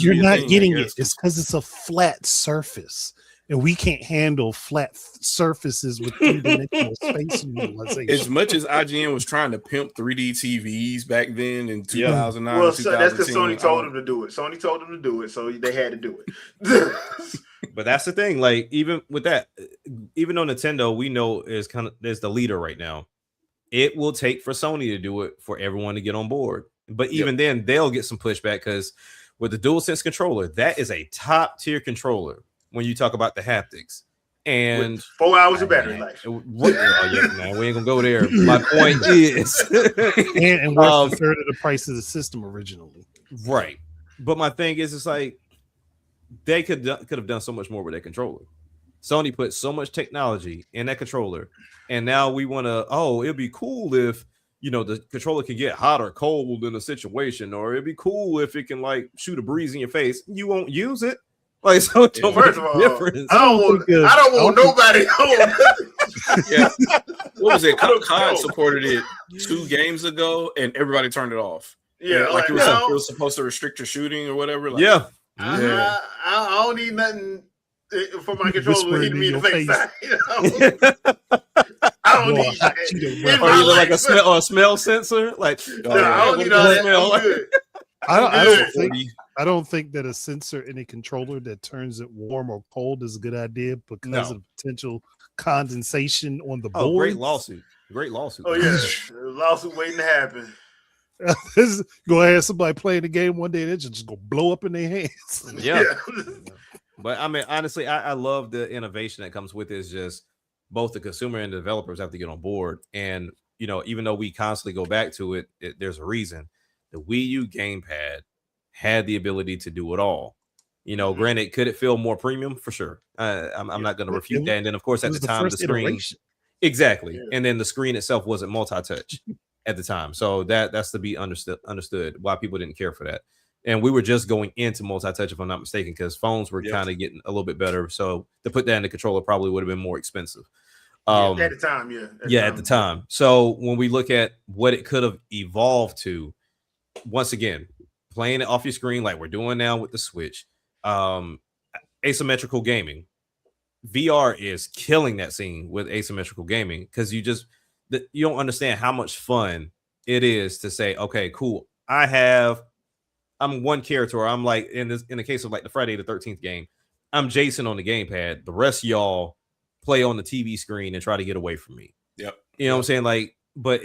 you're not getting it. It's because it's a flat surface, and we can't handle flat surfaces with three-dimensional space utilization.
As much as IGN was trying to pimp 3D TVs back then in 2009,
well, so that's because Sony told them to do it. Sony told them to do it, so they had to do it.
But that's the thing. Like, even with that, even on Nintendo, we know is the leader right now. It will take for Sony to do it for everyone to get on board. But even then, they'll get some pushback because with the DualSense controller, that is a top tier controller when you talk about the haptics. And
with 4 hours of battery life.
Man, we ain't gonna go there. My point is,
and worth a third of the price of the system originally.
Right. But my thing is, it's like they could have done so much more with that controller. Sony put so much technology in that controller, and now we want to. Oh, it'd be cool if the controller can get hot or cold in a situation, or it'd be cool if it can like shoot a breeze in your face. You won't use it. Like, so it don't
first
make
of all,
a difference.
I don't want nobody home.
Yeah. What was it? COD supported it 2 games ago, and everybody turned it off.
Yeah,
like it was supposed to restrict your shooting or whatever. Like,
yeah.
I don't need nothing for my controller hitting me in the face. I don't need that.
Or either like a smell sensor. Like,
I don't need all that. I'm good.
I don't think that a sensor in a controller that turns it warm or cold is a good idea because of potential condensation on the board.
Great lawsuit.
Oh yeah, lawsuit waiting to happen.
Go ahead, somebody playing the game one day, and it's just gonna blow up in their hands.
Yeah. But I mean, honestly, I love the innovation that comes with it. It's just both the consumer and the developers have to get on board. And even though we constantly go back to it, there's a reason. The Wii U gamepad had the ability to do it all. Granted, could it feel more premium? For sure. I'm not going to refute that. And then, of course, at the time, the screen iteration. Exactly, and then the screen itself wasn't multi-touch at the time, so that's to be understood why people didn't care for that. And we were just going into multi-touch, if I'm not mistaken, because phones were kind of getting a little bit better. So to put that in the controller probably would have been more expensive.
At the time,
at the time. So when we look at what it could have evolved to, once again, playing it off your screen like we're doing now with the Switch, asymmetrical gaming. VR is killing that scene with asymmetrical gaming because you don't understand how much fun it is to say, okay, cool. I'm one character, or I'm like in the case of like the Friday the 13th game, I'm Jason on the gamepad. The rest of y'all play on the TV screen and try to get away from me.
Yep.
You know what I'm saying? Like, but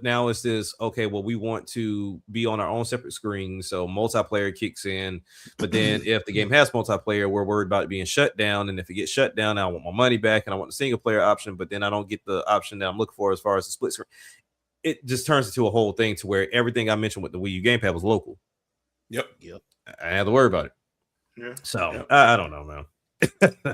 now it's this, okay, well, we want to be on our own separate screens, so multiplayer kicks in. But then if the game has multiplayer, we're worried about it being shut down. And if it gets shut down, I want my money back and I want the single player option, but then I don't get the option that I'm looking for as far as the split screen. It just turns into a whole thing to where everything I mentioned with the Wii U gamepad was local.
Yep.
I had to worry about it.
Yeah.
So I don't know, man.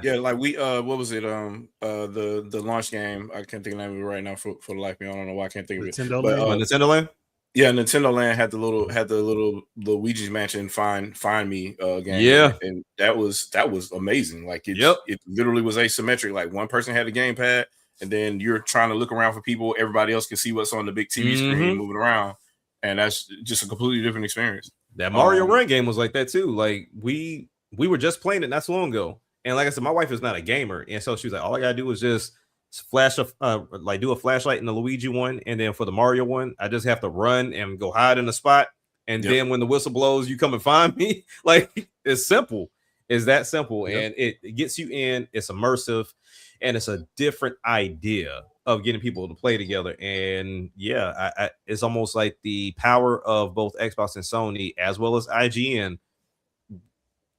Yeah, like we what was it? The launch game. I can't think of the name of it right now for the life of me. I don't know why I can't think of it.
Nintendo Land?
Yeah, Nintendo Land had the little Luigi's Mansion Find Me game.
Yeah.
And that was amazing. Like it literally was asymmetric. Like one person had a gamepad, and then you're trying to look around for people. Everybody else can see what's on the big TV screen moving around. And that's just a completely different experience.
That Mario Run game was like that too. Like we were just playing it not so long ago. And like I said, my wife is not a gamer. And so she was like, all I gotta do is just do a flashlight in the Luigi one. And then for the Mario one, I just have to run and go hide in a spot. And then when the whistle blows, you come and find me. Like, it's simple. It's that simple. And it gets you in. It's immersive. And it's a different idea of getting people to play together. And it's almost like the power of both Xbox and Sony, as well as IGN,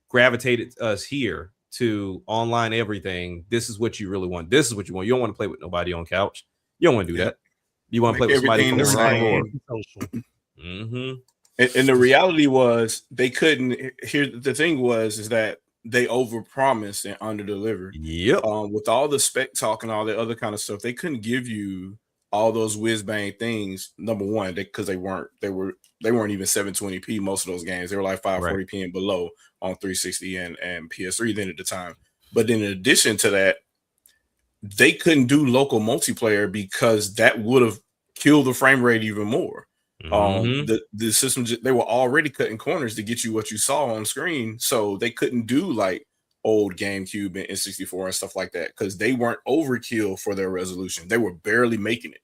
gravitated us here to online everything. This is what you really want. This is what you want. You don't want to play with nobody on couch. You don't want to do that. You want to play with somebody from the
And the reality was they couldn't. The thing is that they overpromised and underdelivered.
Yep.
With all the spec talk and all the other kind of stuff, they couldn't give you all those whiz bang things. Number one, because they weren't even 720p. Most of those games, they were like 540p and below on 360 and PS3 then at the time. But then in addition to that, they couldn't do local multiplayer because that would have kill the frame rate even more.
Mhm.
The system, they were already cutting corners to get you what you saw on screen, so they couldn't do like old GameCube and N64 and stuff like that because they weren't overkill for their resolution. They were barely making it.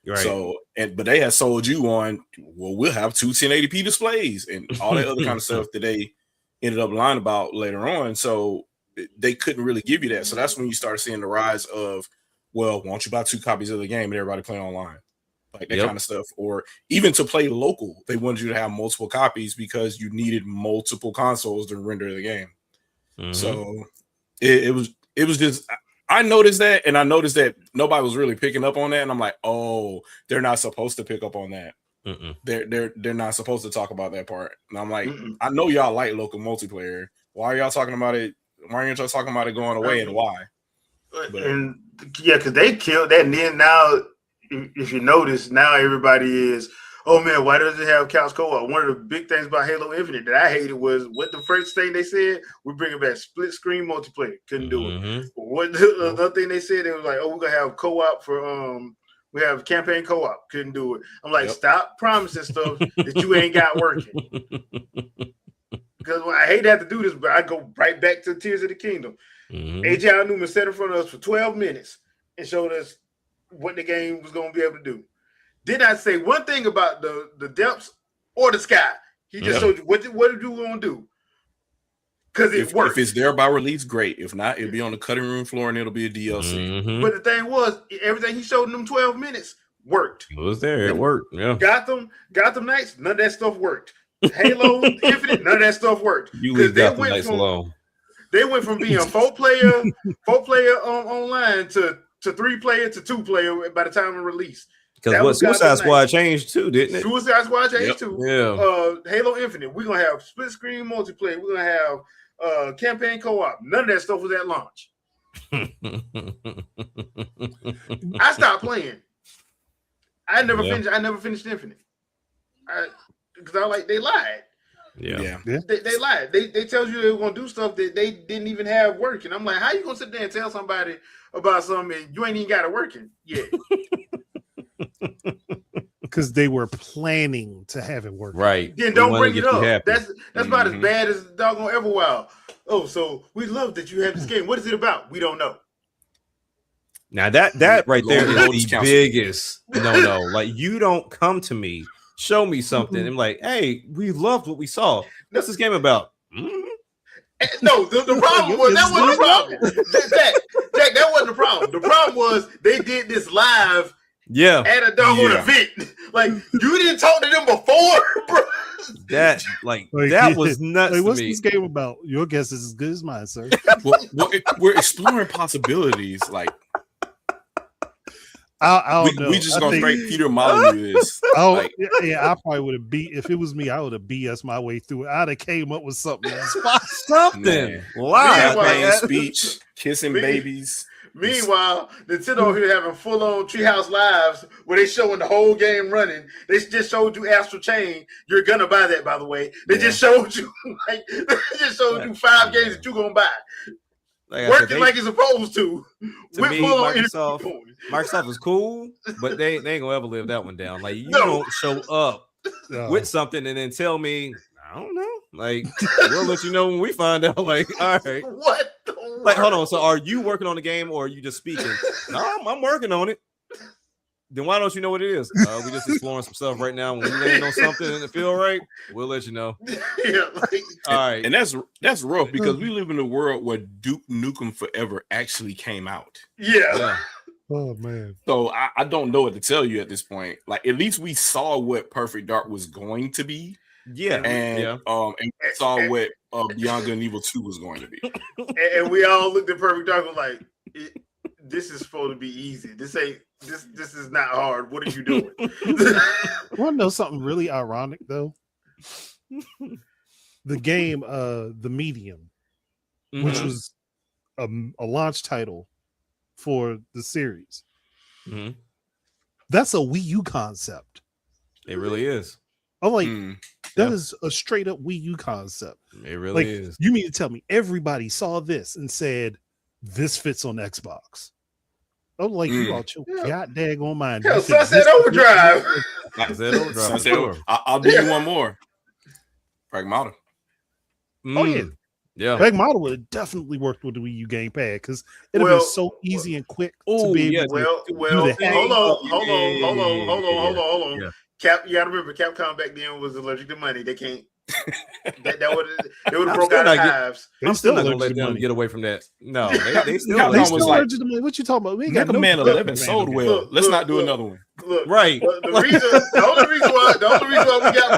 Right.
So, but they had sold you on, well, we'll have two 1080p displays and all that other kind of stuff that they ended up lying about later on. So they couldn't really give you that. So that's when you start seeing the rise of, well, why don't you buy 2 copies of the game and everybody play online? Like that kind of stuff. Or even to play local, they wanted you to have multiple copies because you needed multiple consoles to render the game. So it was just, I noticed that, and I noticed that nobody was really picking up on that, and I'm like, oh, they're not supposed to pick up on that. They're not supposed to talk about that part. And I'm like, I know y'all like local multiplayer. Why are y'all talking about it? Why aren't y'all talking about it going away, and why?
And yeah, because they killed that, and then now, if you notice, now everybody is, oh man, why does it have couch co-op? One of the big things about Halo Infinite that I hated was what the first thing they said, we're bringing back split screen multiplayer. Couldn't do it. What the other thing they said, they was like, oh, we're gonna have co-op for we have campaign co-op. Couldn't do it. I'm like, stop promising stuff that you ain't got working. Because I hate to have to do this, but I go right back to Tears of the Kingdom. AJ Newman sat in front of us for 12 minutes and showed us what the game was going to be able to do. Did not say one thing about the depths or the sky. He just showed you what you going to do. Because it works.
If it's there by release, great. If not, it'll be on the cutting room floor and it'll be a DLC.
But the thing was, everything he showed in them 12 minutes worked.
It was there. It worked. Yeah.
Gotham Knights, none of that stuff worked. Halo Infinite, none of that stuff worked.
You leave Gotham Knights alone.
They went from being four player online to 3-player to 2-player by the time of release.
Because what Suicide Squad changed too, didn't it?
Suicide Squad changed too.
Yeah.
Halo Infinite, we're gonna have split screen multiplayer. We're gonna have campaign co-op. None of that stuff was at launch. I stopped playing. I never finished Infinite. Because they lied.
Yeah.
They lied. They tell you they were gonna do stuff that they didn't even have working. I'm like, how you gonna sit there and tell somebody about something and you ain't even got it working yet?
Because they were planning to have it work.
Right.
Then don't bring it up. That's about as bad as doggone Everwild. Oh, so we love that you have this game. What is it about? We don't know.
Now that right there is the biggest no. Like, you don't come to me, show me something. I'm like, hey, we loved what we saw. What's this game about?
No, the problem was that wasn't the problem. Jack, that wasn't the problem. The problem was they did this live at a doggone event. Like, you didn't talk to them before, bro.
That was nuts.
What's this game about? Your guess is as good as mine, sir.
We're exploring possibilities. Like,
I don't know.
We just gonna straight Peter Molyneux this.
I probably would have if it was me, I would have BS my way through it. I'd have came up with something.
Live speech, kissing babies.
Meanwhile, Nintendo here having full-on Treehouse Lives where they showing the whole game running. They just showed you Astral Chain. You're gonna buy that, by the way. They just showed you you 5 games that you're gonna buy. Working like it's supposed to.
To me, Microsoft is cool, but they ain't gonna ever live that one down. Like, you don't show up with something and then tell me, I don't know. Like, we'll let you know when we find out. Like, all right.
What?
Like, hold on. So, are you working on the game or are you just speaking? No, I'm working on it. Then why don't you know what it is? We just exploring some stuff right now. When we land on something and it feel right, we'll let you know. All right.
And that's rough because we live in a world where Duke Nukem Forever actually came out.
Yeah.
Oh man.
So I don't know what to tell you at this point. Like, at least we saw what Perfect Dark was going to be.
Yeah.
And we saw what Beyond Good and Evil 2 was going to be.
And we all looked at Perfect Dark and was like, this is supposed to be easy. This is not hard. What are you doing?
Want to know something really ironic though? The game, The Medium, which was a launch title for the series. That's a Wii U concept.
It really is.
I'm like, that is a straight up Wii U concept.
It really is.
You mean to tell me everybody saw this and said, this fits on Xbox? I'm like, you out your goddamn on mind.
Hell, Sunset Overdrive.
I'll do you one more. Pragmata.
Oh yeah.
Yeah.
Pragmata would have definitely worked with the Wii U gamepad because it'd have been so easy and quick to be able to do the
hold on. Cap, you gotta remember, Capcom back then was allergic to money. They can't. That would have broke out of hives.
I'm still not gonna let them get away from that. No, they still
allergic to money. What you talking about? We ain't got
Mega Man 11 sold well. Let's not do another one.
Look,
right.
The only reason why we got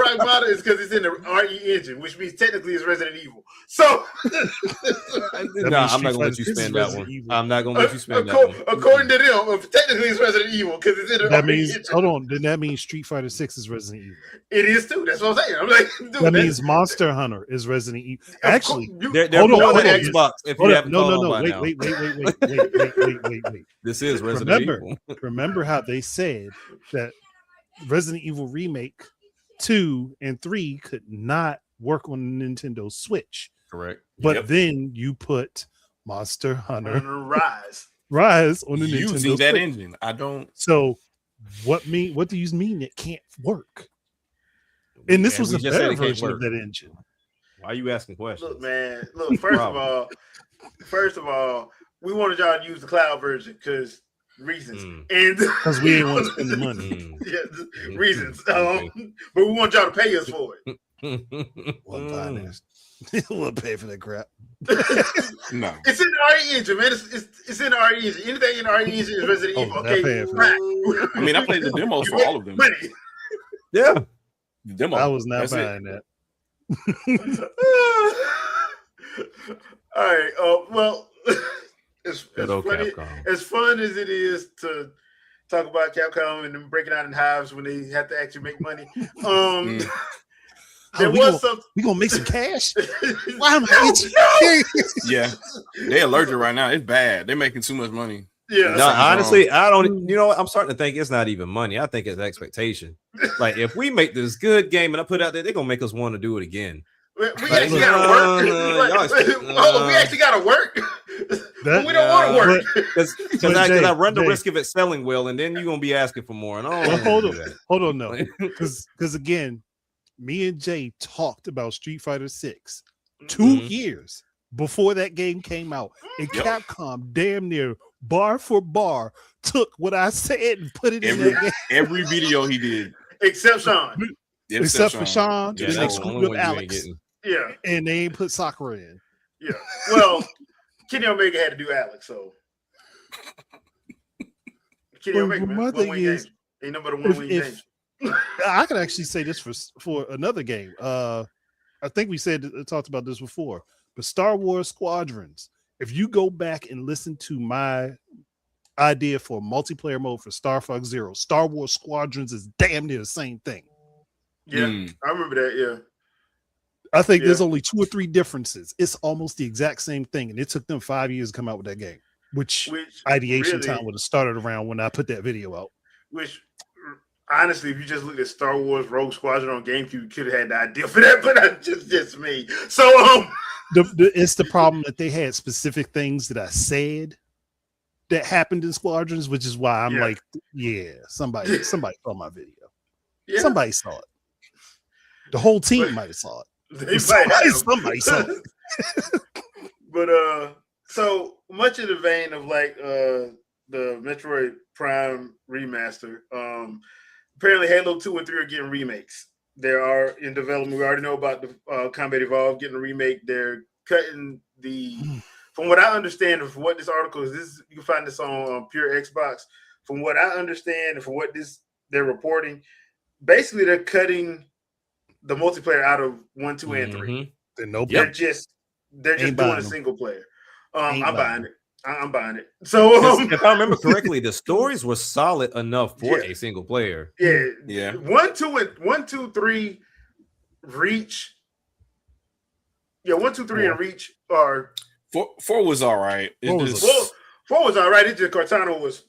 Pragmata is because it's in the RE engine, which means technically it's Resident Evil. So
I'm not gonna let you spend that one. I'm not gonna let you spend that one.
According to them, technically it's Resident Evil because it's in the RE engine.
Hold on, then that means Street Fighter 6 is Resident Evil.
It is too. That's what I'm saying. I'm like, dude,
that means Monster Hunter is Resident Evil. Actually,
they're on Xbox. If you haven't
wait.
This is Resident Evil.
Remember how they said that Resident Evil Remake 2 and 3 could not work on the Nintendo Switch.
Correct.
But then you put Monster Hunter Rise on the Nintendo
using
Switch.
that engine. I don't.
So what do you mean it can't work? And this was a better version of that engine.
Why are you asking questions?
Look, man. Look, first of all, we wanted y'all to use the cloud version because reasons, and
because we didn't want to spend the money.
Reasons. But we want y'all to pay us for it.
We'll pay for that crap.
No,
it's in the RE engine, man. It's in the RE engine. Anything in the RE engine is Resident Evil. Okay,
I mean, I played the demos for all of them.
Yeah.
Demo.
I was not buying that.
All right. Well, as fun as it is to talk about Capcom and them breaking out in hives when they have to actually make money, there was something.
We gonna make some cash. Why am I itching?
Yeah, they're allergic right now. It's bad. They're making too much money.
Yeah.
No, honestly, I don't. You know what? I'm starting to think it's not even money. I think it's expectation. Like if we make this good game and I put it out there, they're gonna make us want to do it again.
We actually gotta work. We actually gotta work. But we don't want to work
because I run the risk of it selling well, and then you're gonna be asking for more. And
hold on, no, because again, me and Jay talked about Street Fighter 6 2 years before that game came out, and Capcom damn near bar for bar took what I said and put it in that game.
Every video he did,
except Sean.
Except for Sean,
yeah,
and they screwed up Alex.
Yeah,
and they ain't put Sakura in.
Yeah, well, Kenny Omega had to do Alex, so Kenny Omega, man,
my thing is,
ain't no better one-win game.
I can actually say this for another game. I think we talked about this before, but Star Wars Squadrons. If you go back and listen to my idea for multiplayer mode for Star Fox Zero, Star Wars Squadrons is damn near the same thing.
Yeah, I remember that. Yeah,
I think there's only 2 or 3 differences. It's almost the exact same thing, and it took them 5 years to come out with that game. Which ideation time would have started around when I put that video out.
Which, honestly, if you just look at Star Wars Rogue Squadron on GameCube, you could have had the idea for that, but that's just me. So,
it's the problem that they had specific things that I said that happened in Squadrons, which is why I'm like, somebody saw my video. Yeah. Somebody saw it. The whole team might have saw it. Somebody saw it.
But so much in the vein of like the Metroid Prime remaster, apparently Halo 2 and 3 are getting remakes. They are in development. We already know about the Combat Evolved getting a remake. They're cutting from what I understand of what this article is, you can find this on Pure Xbox. From what I understand and from what they're reporting, basically they're cutting the multiplayer out of 1, 2, and 3. They're just doing a single player. I'm buying it. I'm buying it. So
if I remember correctly, the stories were solid enough for a single player.
Yeah. 1, 2, 3 Reach. Yeah, 1, 2, 3 and Reach are
4 was all right.
4 was all right. It's just Cortana was.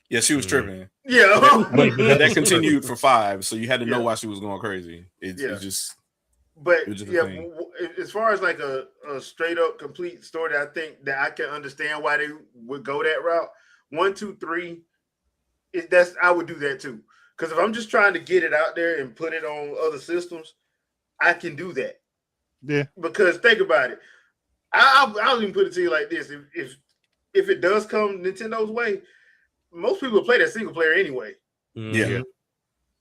Yeah, she was tripping.
Yeah,
but that continued for 5, so you had to know why she was going crazy. It just.
But as far as like a straight up complete story, I think that I can understand why they would go that route. 1, 2, 3. I would do that too. Because if I'm just trying to get it out there and put it on other systems, I can do that.
Yeah.
Because think about it. I'll even put it to you like this: if it does come Nintendo's way, most people play that single player anyway.
Yeah.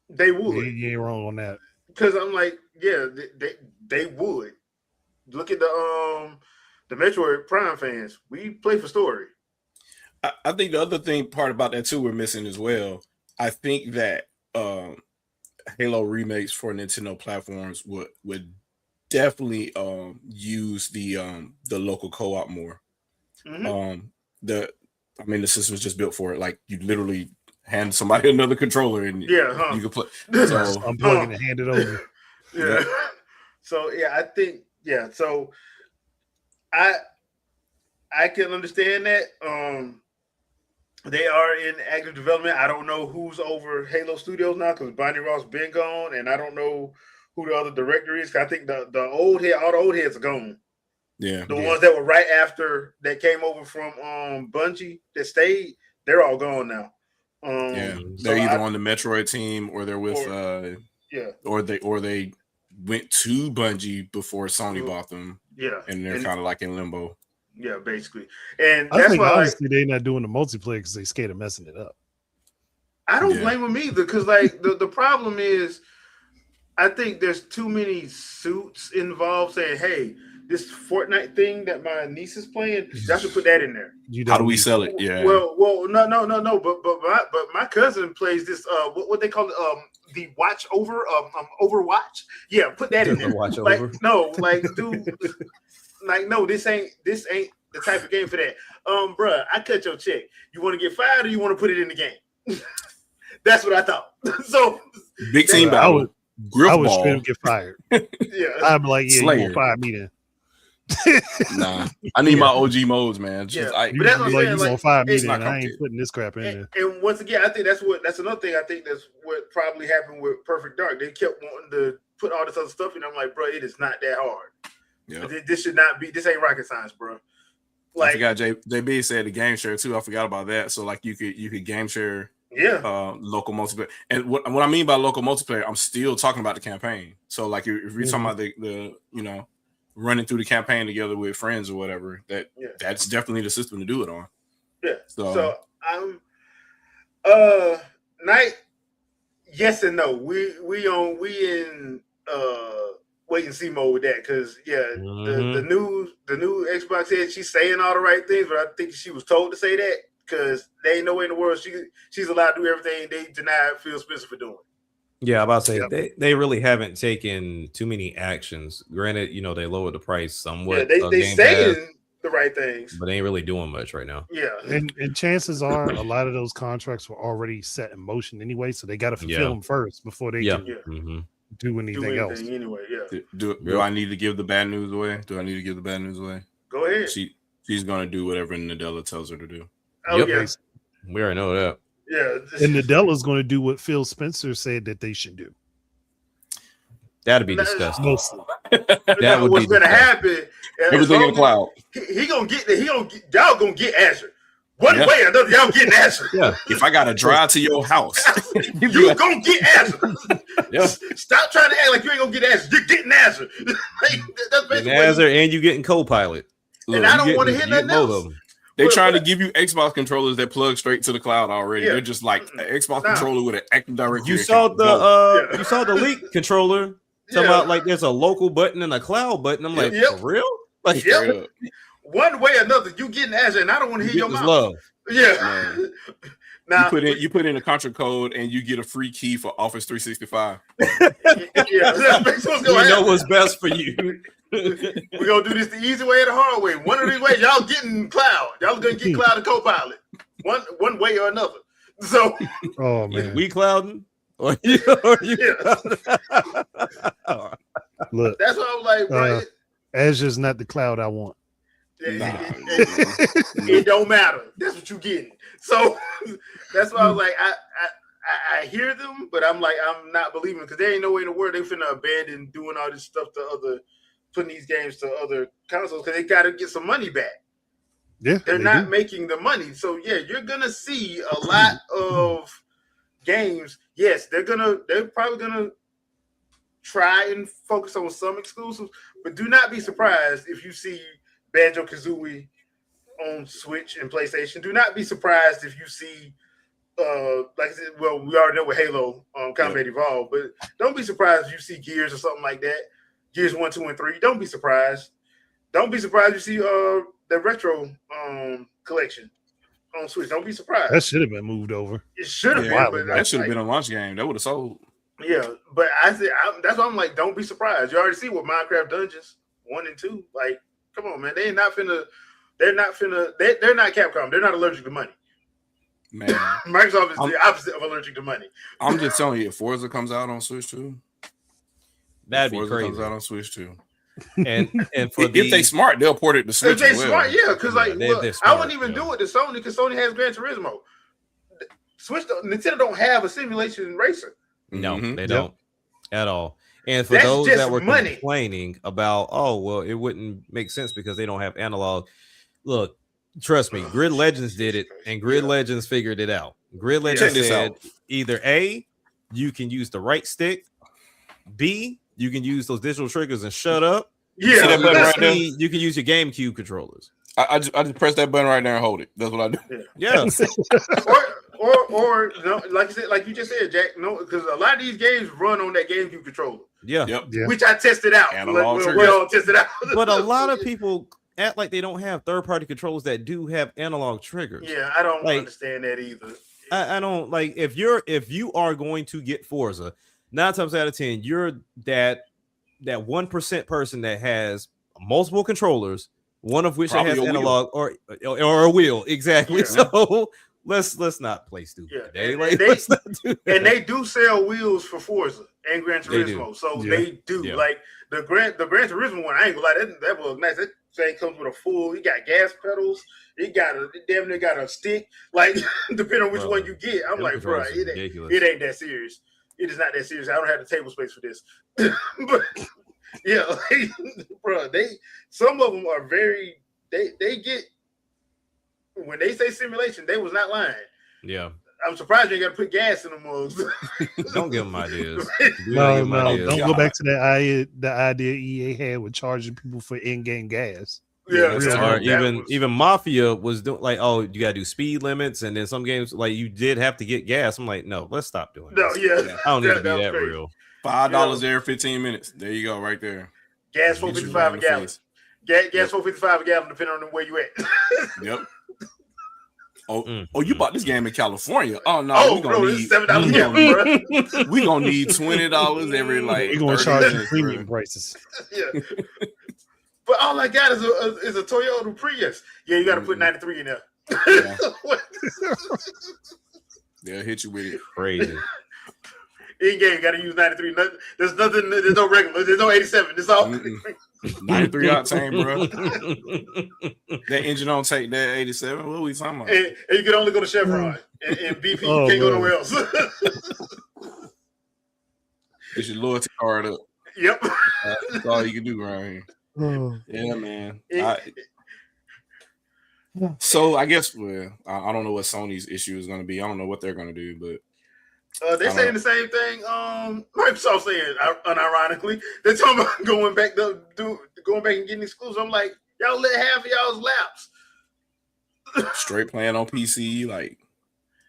They would.
You ain't wrong on that.
Because I'm like, yeah, they would. Look at the Metroid Prime fans. We play for story.
I think the other part about that too we're missing as well. I think that Halo remakes for Nintendo platforms would definitely use the local co-op more.
Mm-hmm.
The system was just built for it. Like you literally hand somebody another controller and you can play. So
unplug it and hand it over.
Yeah. So I think So I can understand that. They are in active development. I don't know who's over Halo Studios now because Bonnie Ross been gone, and I don't know who the other director is. I think all the old heads are gone.
Yeah,
the ones that were right after that came over from Bungie that stayed, they're all gone now.
They're either on the Metroid team or they're with or they went to Bungie before Sony bought them.
Yeah,
and they're kind of like in limbo.
Yeah, basically. And
I think honestly they're not doing the multiplayer because they scared of messing it up.
I don't blame them either because like the problem is I think there's too many suits involved saying, hey, this Fortnite thing that my niece is playing, y'all should put that in there.
How do we sell it? Yeah.
Well, no. But my cousin plays this. What they call it? The Watch Over. Overwatch. Yeah, put that in there.
Watch
like,
Over.
No, like, dude. Like, no, this ain't the type of game for that. Bruh, I cut your check. You want to get fired or you want to put it in the game? That's what I thought. So
big team battle.
I would straight up get fired.
Yeah,
I'm like, yeah,
Slayer.
you won't fire me then.
Nah, I need my OG modes, man.
Yeah,
but that's what I'm saying. You gonna fire me then? I ain't putting this crap in
there.
there.
And once again, I think that's another thing. I think that's what probably happened with Perfect Dark. They kept wanting to put all this other stuff in. I'm like, bro, it is not that hard. Yeah, this should not be. This ain't rocket science, bro. Like,
I forgot JB said the game share too. I forgot about that. So like you could game share.
Yeah.
Local multiplayer. And what I mean by local multiplayer, I'm still talking about the campaign. So like if you're talking about the running through the campaign together with friends or whatever, that's definitely the system to do it on.
Yeah.
So
I'm Night, yes and no. We in wait and see mode with that because the new Xbox said she's saying all the right things, but I think she was told to say that because there ain't no way in the world she's allowed to do everything they denied Phil Spencer for doing.
Yeah, I'm about to say they really haven't taken too many actions. Granted, they lowered the price somewhat.
Yeah, they saying the right things,
but they ain't really doing much right now.
Yeah,
and chances are a lot of those contracts were already set in motion anyway, so they got to fulfill them first before they can do anything else.
Anyway, yeah.
Do I need to give the bad news away?
Go ahead.
She's gonna do whatever Nadella tells her to do.
Oh yeah,
we already know that.
Yeah,
and Nadella's going to do what Phil Spencer said that they should do.
That'd be disgusting.
Mostly.
That would
what's going to happen?
Everything in the cloud.
He gonna get. Y'all gonna get Azure. One way or another, y'all getting Azure.
Yeah.
If I gotta drive to your house,
you gonna get Azure.
Yeah.
Stop trying to act like you ain't gonna get Azure. You're getting Azure. That's basically
Azure, and you getting Copilot.
And I don't want to hear nothing else.
They're trying to give you Xbox controllers that plug straight to the cloud already. They're just like an Xbox controller with an Active Directory.
You saw the leak controller. Talking about like there's a local button and a cloud button. I'm like, for real? Like,
one way or another, you getting Azure, and I don't want to hear your mouth.
Love.
Yeah.
Now you put in a contra code and you get a free key for Office 365.
That's what's
you know what's best for you.
We're gonna do this the easy way or the hard way. One of these ways, y'all getting cloud. Y'all gonna get cloud and Copilot. One way or another. So
oh man.
We clouding? Or you
Look,
that's what I was like, bro.
Azure's not the cloud I want.
It don't matter. That's what you getting. So that's why I was like, I hear them, but I'm like, I'm not believing because there ain't no way in the world they finna abandon doing all this stuff to putting these games to other consoles because they got to get some money back.
Yeah,
They're
they
not
do.
making the money. So yeah, you're gonna see a lot of games. Yes, they're probably gonna try and focus on some exclusives, but do not be surprised if you see Banjo Kazooie on Switch and PlayStation. Do not be surprised if you see like I said, well, we already know with Halo Combat Evolved, but don't be surprised if you see Gears or something like that. Gears 1, 2, and 3. Don't be surprised. Don't be surprised if you see the retro collection on Switch. Don't be surprised.
That should have been moved over.
It should have
Yeah,
been, but
that should have been a launch game. That would have sold.
Yeah, but that's why I'm like, don't be surprised. You already see what Minecraft Dungeons 1 and 2. Like, come on, man. They're not Capcom. They're not allergic to money.
Man,
Microsoft is the opposite of allergic to money.
I'm just telling you, if Forza comes out on Switch too,
That'd be
Forza
crazy.
comes out on Switch too.
And for
if they smart, they'll port it to Switch.
If they
as well.
smart, yeah, because like I wouldn't even do it to Sony because Sony has Gran Turismo. Switch, Nintendo don't have a simulation racer.
No,
Mhm.
they don't at all. And for
That's
those
just
that were
money.
complaining about, oh well, it wouldn't make sense because they don't have analog. Look, trust me, Grid Legends did it, and Grid Legends figured it out. Grid Legends said either A, you can use the right stick, B, you can use those digital triggers and shut up.
Yeah,
See that button right there?
C, you can use your GameCube controllers.
I just press that button right there and hold it. That's what I do.
Yeah.
or no, like you said, like you just said, Jack. No, because a lot of these games run on that GameCube controller.
Yeah.
Yep.
Yeah.
Which I tested out.
Analog
We
triggers.
all tested out.
But a lot of people act like they don't have third-party controllers that do have analog triggers.
Yeah, I don't
Like,
understand that either.
I don't like if you are going to get Forza, 9 times out of 10, you're that 1% person that has multiple controllers, one of which
Probably
has
a wheel.
analog or a wheel. Exactly.
Yeah.
So let's not play stupid
Yeah,
today.
and
Like,
they-
let's not do that.
And they do sell wheels for Forza and Gran
They do.
Turismo, so
Yeah.
they do.
Yeah.
Like the Gran Turismo one, I ain't gonna lie, that was nice. That thing comes with a full. You got gas pedals. It damn near got a stick. Like depending on which
Bro,
one you get, I'm
them
like, bro,
controllers is ridiculous.
it ain't that serious. It is not that serious. I don't have the table space for this. But yeah, like, bro, some of them are very. They get when they say simulation, they was not lying.
Yeah.
I'm surprised you ain't got to put gas in the mugs.
Don't give them ideas. Do not
No,
give 'em
no,
ideas.
don't go back to the idea EA had with charging people for in-game gas.
Yeah,
that's
Or
that
even Mafia was doing like, oh, you gotta do speed limits, and then some games like you did have to get gas. I'm like, no, let's stop doing
No,
this.
yeah,
I don't need to
that
be
was
that
crazy.
real.
$5 every 15 minutes. There you go, right there.
Gas
Hit you
$4.55
right
a
in the
gallon.
face.
Gas $4.55 a gallon, depending on where you at.
Yep. Oh,
Mm.
oh, you bought this game in California? Oh no,
Oh,
we
bro,
gonna
this
need
is $7 a gallon, bro.
we gonna need $20 every like.
We're gonna
30
charge you
minutes,
premium
bro.
prices.
Yeah. But all I got is a Toyota Prius. Yeah, you got to put 93 in there.
Yeah. They'll hit you with it.
Crazy.
In game, got to use 93. There's nothing. There's no regular. There's no 87. It's all.
Mm-mm. 93 octane, bro. That engine don't take that 87. What are we talking about?
And you can only go to Chevron and BP.
Oh,
You can't go
man.
nowhere else.
Get your loyalty card up.
Yep.
That's all you can do around here.
Oh.
Yeah, man.
It-
So I guess I don't know what Sony's issue is going to be. I don't know what they're going to do, but
They're saying the same thing. Microsoft saying, unironically, they're talking about going back and getting exclusives. I'm like, y'all let half of y'all's laps.
straight playing on PC, like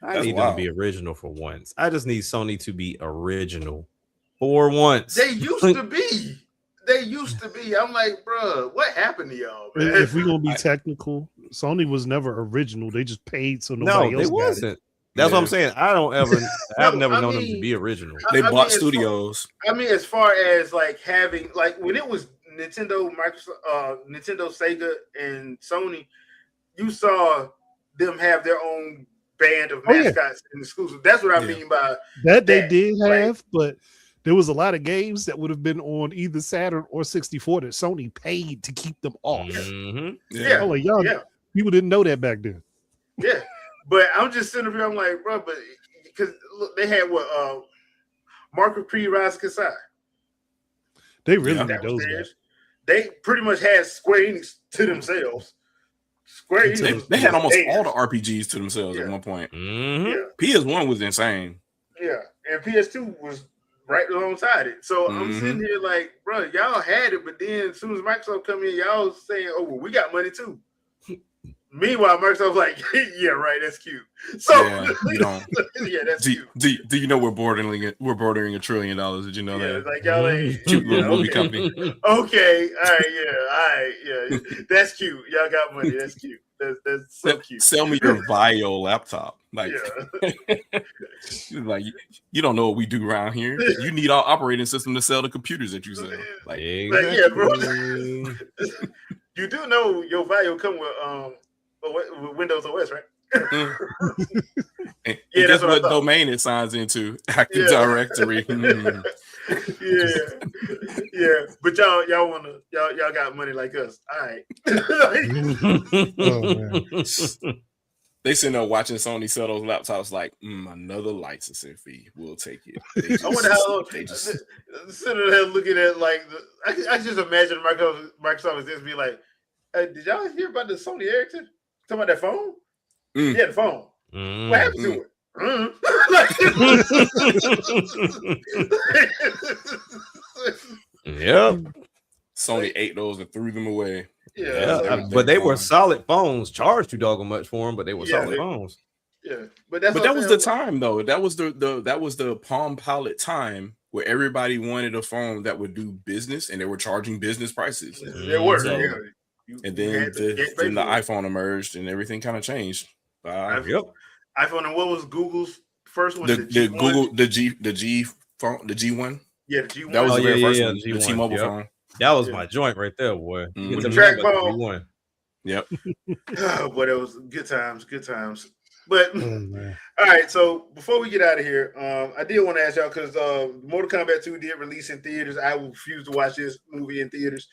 I
That's
need them to
wild.
be original for once. I just need Sony to be original for once.
They used to be. I'm like, bro, what happened to y'all, man?
If we're gonna be technical, Sony was never original. They just paid so nobody
No,
else
they
got it.
wasn't. That's what
Yeah.
I'm saying. I've never
I
known them
mean-
to be original.
they
I
bought
mean,
studios.
I mean, as far as like having, like when it was Nintendo, Nintendo, Sega, and Sony, you saw them have their own band of
Oh, yeah.
mascots and exclusives. That's what I
Yeah.
mean by
That they
that,
did
right?
have, but there was a lot of games that would have been on either Saturn or 64 that Sony paid to keep them off.
Mhm.
Yeah.
Oh, like, y'all,
yeah.
people didn't know that back then.
Yeah, but I'm just sitting here. I'm like, bro, but because look, they had what Mark Capri, Rise Kasai.
They really
Yeah.
need
That was
those guys.
theirs. They pretty much had Square Enix to themselves. Square
Until
Enix.
They had almost
Damn.
all the RPGs to themselves at
Yeah.
one point.
Mhm.
Yeah,
PS1 was insane.
yeah, and PS2 was right alongside it. So I'm sitting here like, bro, y'all had it, but then as soon as Microsoft come in, y'all saying, "Oh, well, we got money too." Meanwhile, Microsoft's like, "Yeah, right, that's cute." So
Yeah, you don't.
yeah, that's cute.
Do you know we're bordering $1 trillion? Did you know
Yeah,
that?
like y'all ain't
Cute little
yeah,
movie
okay.
company.
Okay, all right, yeah, that's cute. Y'all got money. That's cute. That's so cute.
Sell me your Vio laptop. Like,
Yeah,
like you don't know what we do around here. You need our operating system to sell the computers that you sell. Like,
like, yeah, bro.
Exactly.
You do know your value come with Windows OS, right?
and
Yeah,
guess
that's what I
what
thought.
domain it signs into? Active
Yeah.
Directory.
yeah. But y'all got money like us. All right.
Oh man.
They sitting there watching Sony sell those laptops like, another licensing fee. We'll take it.
I wonder how
they just
sitting there looking at like I can just imagine Microsoft is just be like, hey, did y'all hear about the Sony Ericsson? Talking about that phone? Yeah, the phone. What happened to it?
Yep.
Sony ate those and threw them away.
Yeah,
But they were solid phones. Charged too doggone much for them, but they were
Yeah,
solid phones.
yeah. But that
was the time though. That was the Palm Pilot time where everybody wanted a phone that would do business and they were charging business prices.
They were.
So-
Yeah.
And then the iPhone emerged and everything kind of changed.
Yep.
iPhone, and what was Google's first one?
The
G1?
Google the G phone, the G1.
Yeah, the G1.
That was the very first one.
the
The
G1,
T-Mobile
yep.
phone.
That was
Yeah.
my joint right there, boy. You
With
get
the
them
trackball.
numbers, you won.
Yep.
Oh, boy, that was good times. But
Oh, man.
all right, so before we get out of here, I did want to ask y'all because Mortal Kombat 2 did release in theaters. I refuse to watch this movie in theaters.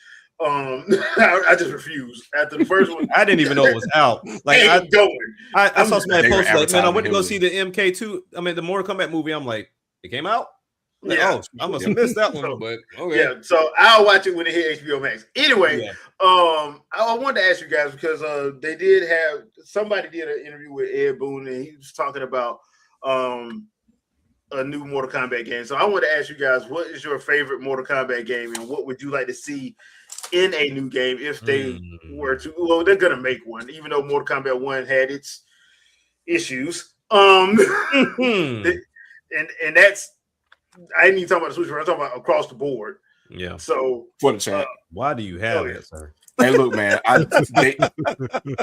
I just refuse. After the first one,
I didn't even know it was out. Like
ain't going.
I saw somebody
They were
post like, man, I went to go
advertising
see the MK2. I mean, the Mortal Kombat movie. I'm like, it came out. Like,
Yeah.
oh, I must have missed that one.
So,
But okay.
Yeah, so I'll watch it when it hit HBO Max. Anyway,
Yeah.
I wanted to ask you guys because they did have somebody did an interview with Ed Boon and he was talking about a new Mortal Kombat game. So I want to ask you guys, what is your favorite Mortal Kombat game, and what would you like to see in a new game if they were to? Well, they're gonna make one, even though Mortal Kombat 1 had its issues. And that's I ain't even talking about the Switch. I'm talking about across the board.
Yeah.
So
For the chat.
Why do you have that, sir?
Hey, look, man.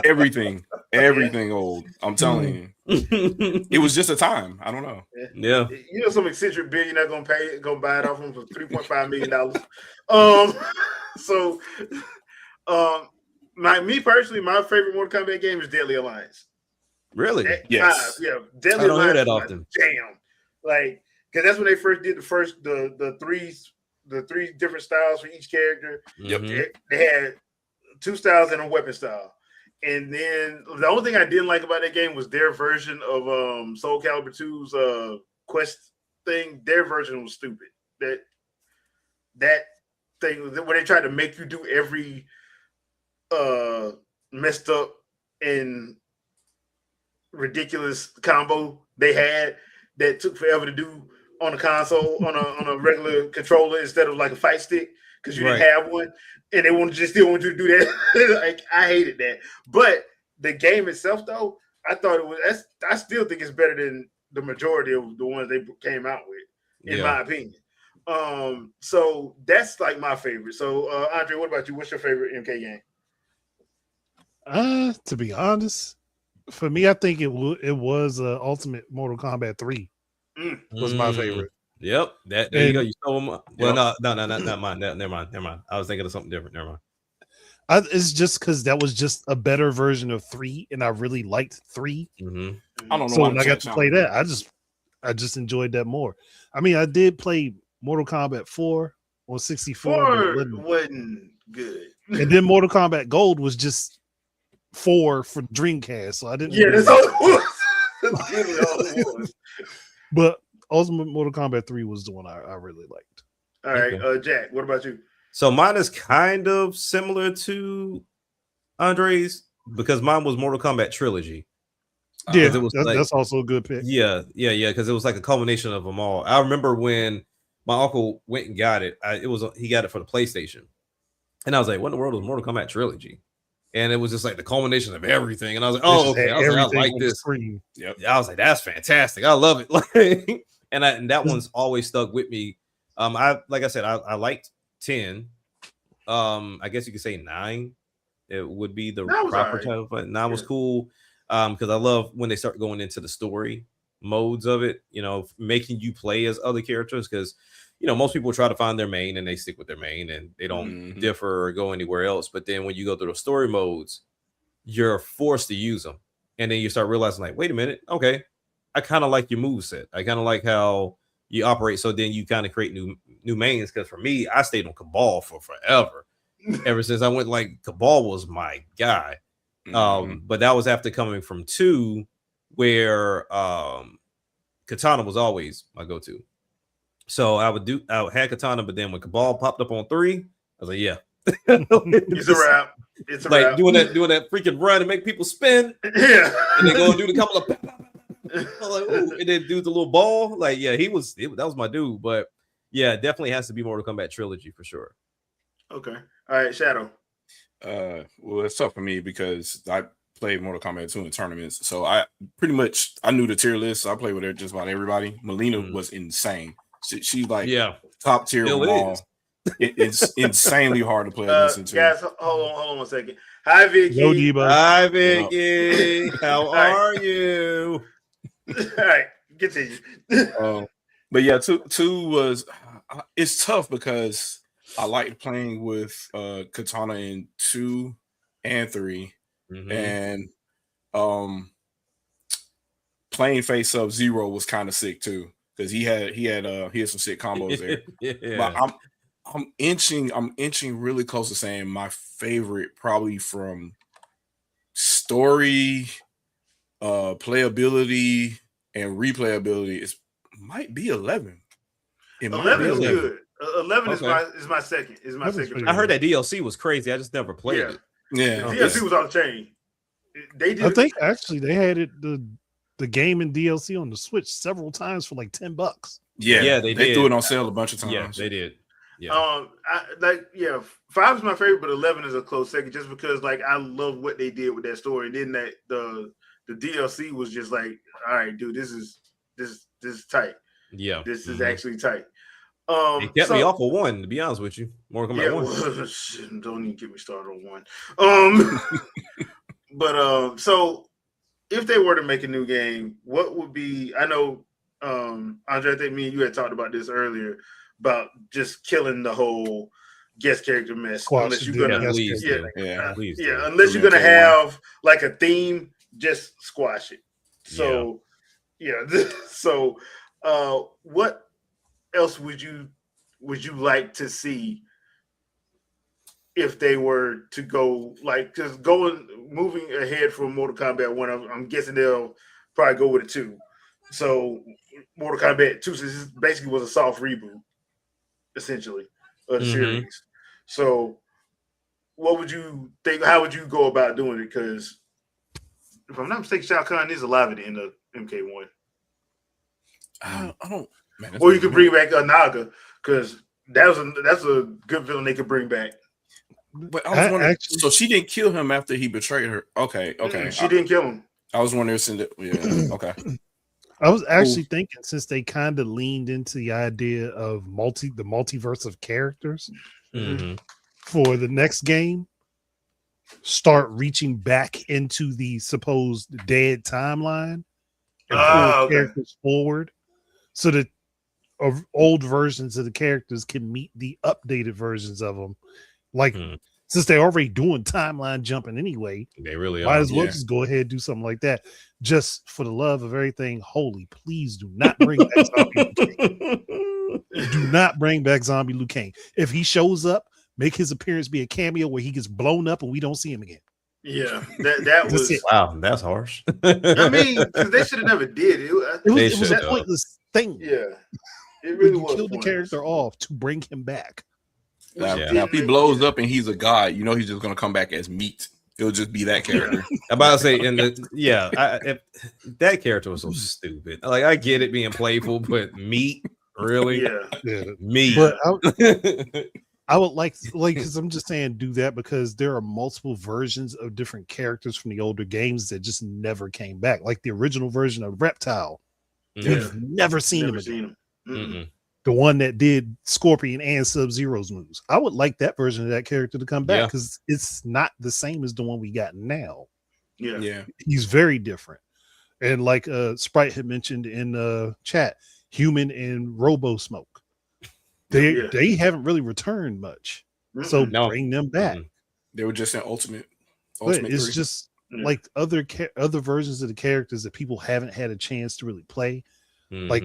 Everything old. I'm telling you, it was just a time. I don't know.
Yeah.
You know, some eccentric billionaire gonna buy it off him for $3.5 million. Me personally, my favorite Mortal Kombat game is Deadly Alliance.
Really?
Yes.
Yeah, Deadly
I don't hear
Alliance.
that often.
Damn, like because that's when they first did the three different styles for each character.
Yep.
They had 2 styles and a weapon style. And then the only thing I didn't like about that game was their version of Soul Calibur 2's quest thing. Their version was stupid. That thing when they tried to make you do every messed up and ridiculous combo they had that took forever to do on a console on a regular controller instead of like a fight stick because you didn't have one, and they still want you to do that. Like I hated that. But the game itself, though, I thought it was. I still think it's better than the majority of the ones they came out with, in my opinion. So that's like my favorite. So Andre, what about you? What's your favorite MK game?
To be honest, for me, I think it was Ultimate Mortal Kombat 3 was my favorite.
Yep. There you go. You stole my. Well, no, not mine. Never mind. I was thinking of something different. Never mind.
It's just because that was just a better version of 3, and I really liked 3.
Mm-hmm.
I don't know.
So when I got to play that, I just enjoyed that more. I mean, I did play Mortal Kombat 4 on 64, but it
wasn't good.
And then Mortal Kombat Gold was just 4 for Dreamcast, so I didn't.
Yeah, that's all it was. That's really all it was.
But Ultimate Mortal Kombat 3 was the one I really liked.
All right, Jack, what about you?
So mine is kind of similar to Andre's, because mine was Mortal Kombat Trilogy.
Yeah,
it was
that's also a good pick.
Yeah, because it was like a culmination of them all. I remember when my uncle went and got it. He got it for the PlayStation, and I was like, "What in the world is Mortal Kombat Trilogy?" And it was just like the culmination of everything. And I was like, "Oh, okay." I was like, "I like this."
Yep.
I was like, "That's fantastic. I love it." Like, and that one's always stuck with me. Like I said, I liked 10. I guess you could say 9. It would be the proper title, but 9 was cool. Because I love when they start going into the story modes of it, making you play as other characters. Because most people try to find their main and they stick with their main and they don't differ or go anywhere else. But then when you go through the story modes, you're forced to use them, and then you start realizing, like, wait a minute, okay, I kind of like your moveset. I kind of like how you operate. So then you kind of create new mains. Because for me, I stayed on Cabal for forever. Ever since I went, like, Cabal was my guy. But that was after coming from 2, where Katana was always my go-to. So I had Katana, but then when Cabal popped up on 3, I was like, yeah.
It's a wrap. It's a
like
wrap.
doing that freaking run and make people spin.
Yeah.
And then go and do the couple of like, and then do the little ball. Like, yeah, that was my dude. But yeah, definitely has to be Mortal Kombat Trilogy for sure.
Okay. All right, Shadow.
Well, it's tough for me because I played Mortal Kombat 2 in tournaments, so I knew the tier list. So I played with just about everybody. Melina was insane. She's like top tier of them all. It's insanely hard to play against.
Guys, hold on 1 second. Hi, Vicky.
Yo, Debo.
Hi, Vicky. How are you?
All right, continue.
But yeah, two was it's tough because I liked playing with Katana in 2 and 3, and playing face up Zero was kind of sick too because he had some sick combos there. But I'm inching really close to saying my favorite probably from story, playability, and replayability might be 11.
11 is good. 11 is my second. Is my second.
I heard that DLC was crazy. I just never played it.
Yeah,
DLC was on the chain. They did.
I think actually they had it the game and DLC on the Switch several times for like $10.
Yeah, they
did.
threw it on sale a bunch of times.
Yeah, they did. Yeah.
5 is my favorite, but 11 is a close second, just because like I love what they did with that story. And then that the DLC was just like, all right, dude, this is tight.
Yeah,
this is actually tight.
It kept me off of 1, to be honest with you. Mortal Kombat
1. Don't even get me started on 1. But so if they were to make a new game, what would be? I know, Andre, I think me and you had talked about this earlier about just killing the whole guest character mess. Unless you're gonna, unless you're gonna have like a theme, just squash it. So so what else would you like to see if they were to go, like, just moving ahead from Mortal Kombat 1? I'm guessing they'll probably go with a 2. So Mortal Kombat 2 basically was a soft reboot, essentially, of the series. So what would you think? How would you go about doing it? Because if I'm not mistaken, Shao Kahn is alive at the end of MK1.
I don't. Man,
or you could bring back Naga, because that's a good villain they could bring back.
But I was wondering, so she didn't kill him after he betrayed her. Okay.
She didn't kill him.
I was wondering, okay.
I was actually thinking, since they kind of leaned into the idea of the multiverse of characters for the next game, start reaching back into the supposed dead timeline and pull characters forward, so that old versions of the characters can meet the updated versions of them. Like, since they're already doing timeline jumping anyway,
they really
might as well just go ahead and do something like that. Just for the love of everything holy, please do not bring back Zombie Liu Kang. Do not bring back Zombie Liu Kang. If he shows up, make his appearance be a cameo where he gets blown up and we don't see him again.
Yeah, that was
wow. That's harsh.
I mean, because they should have never did it.
It was a pointless thing.
Yeah, it really was.
Killed the character off to bring him back.
Now, if he blows up and he's a god, he's just gonna come back as meat It'll just be that character.
I'm about to say, if that character was so stupid. Like, I get it being playful, but meat, really?
Yeah.
Meat.
But I would like because I'm just saying do that because there are multiple versions of different characters from the older games that just never came back. Like the original version of Reptile, we've never seen him again. The one that did Scorpion and Sub-Zero's moves. I would like that version of that character to come back because it's not the same as the one we got now.
Yeah.
He's very different. And like Sprite had mentioned in chat, Human and Robo Smoke. They haven't really returned much. So bring them back.
They were just in Ultimate
But it's
3.
just like other versions of the characters that people haven't had a chance to really play. Like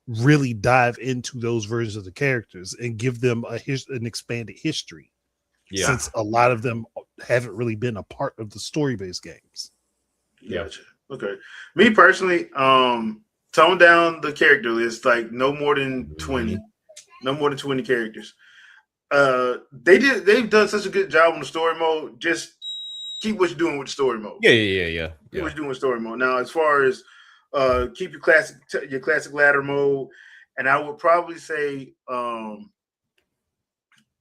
really dive into those versions of the characters and give them an expanded history. Since a lot of them haven't really been a part of the story-based games.
Gotcha. Okay. Me personally, tone down the character list, like no more than 20. No more than 20 characters. They've done such a good job on the story mode. Just keep what you're doing with the story mode.
Yeah.
Keep what you're doing with story mode. Now, as far as keep your classic ladder mode, and I would probably say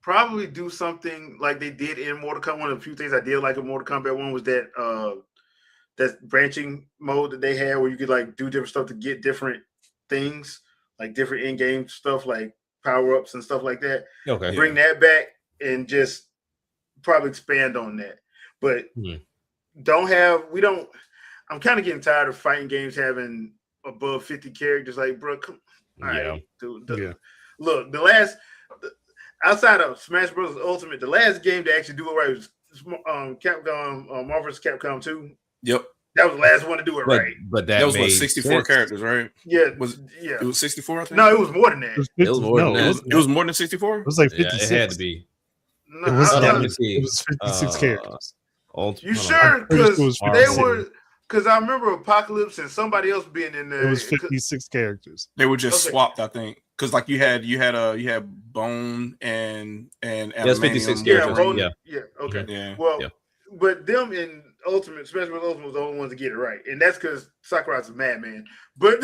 probably do something like they did in Mortal Kombat. One of the few things I did like in Mortal Kombat 1 was that branching mode that they had where you could like do different stuff to get different things, like different in-game stuff like power-ups and stuff like that.
Okay.
Bring that back and just probably expand on that. But I'm kind of getting tired of fighting games having above 50 characters. Like, bro, come all right, dude. Look, outside of Smash Bros. Ultimate, the last game to actually do it right was Capcom, Marvel vs. Capcom 2.
Yep.
That was the last one to do it right.
But
that was 64 characters, right?
Yeah.
It was 64, I think?
No, it was more than that.
It was more than that.
It was more than 64?
It was like 56.
It had to be.
No,
it was 56 characters.
You sure? Because I remember Apocalypse and somebody else being in there.
It was 56 characters.
They were just swapped, I think. Because like you had Bone and
that's 56 characters.
Okay.
Yeah.
Well, but them in Ultimate, Smash Bros. Ultimate was the only ones to get it right, and that's because Sakurai's a madman. But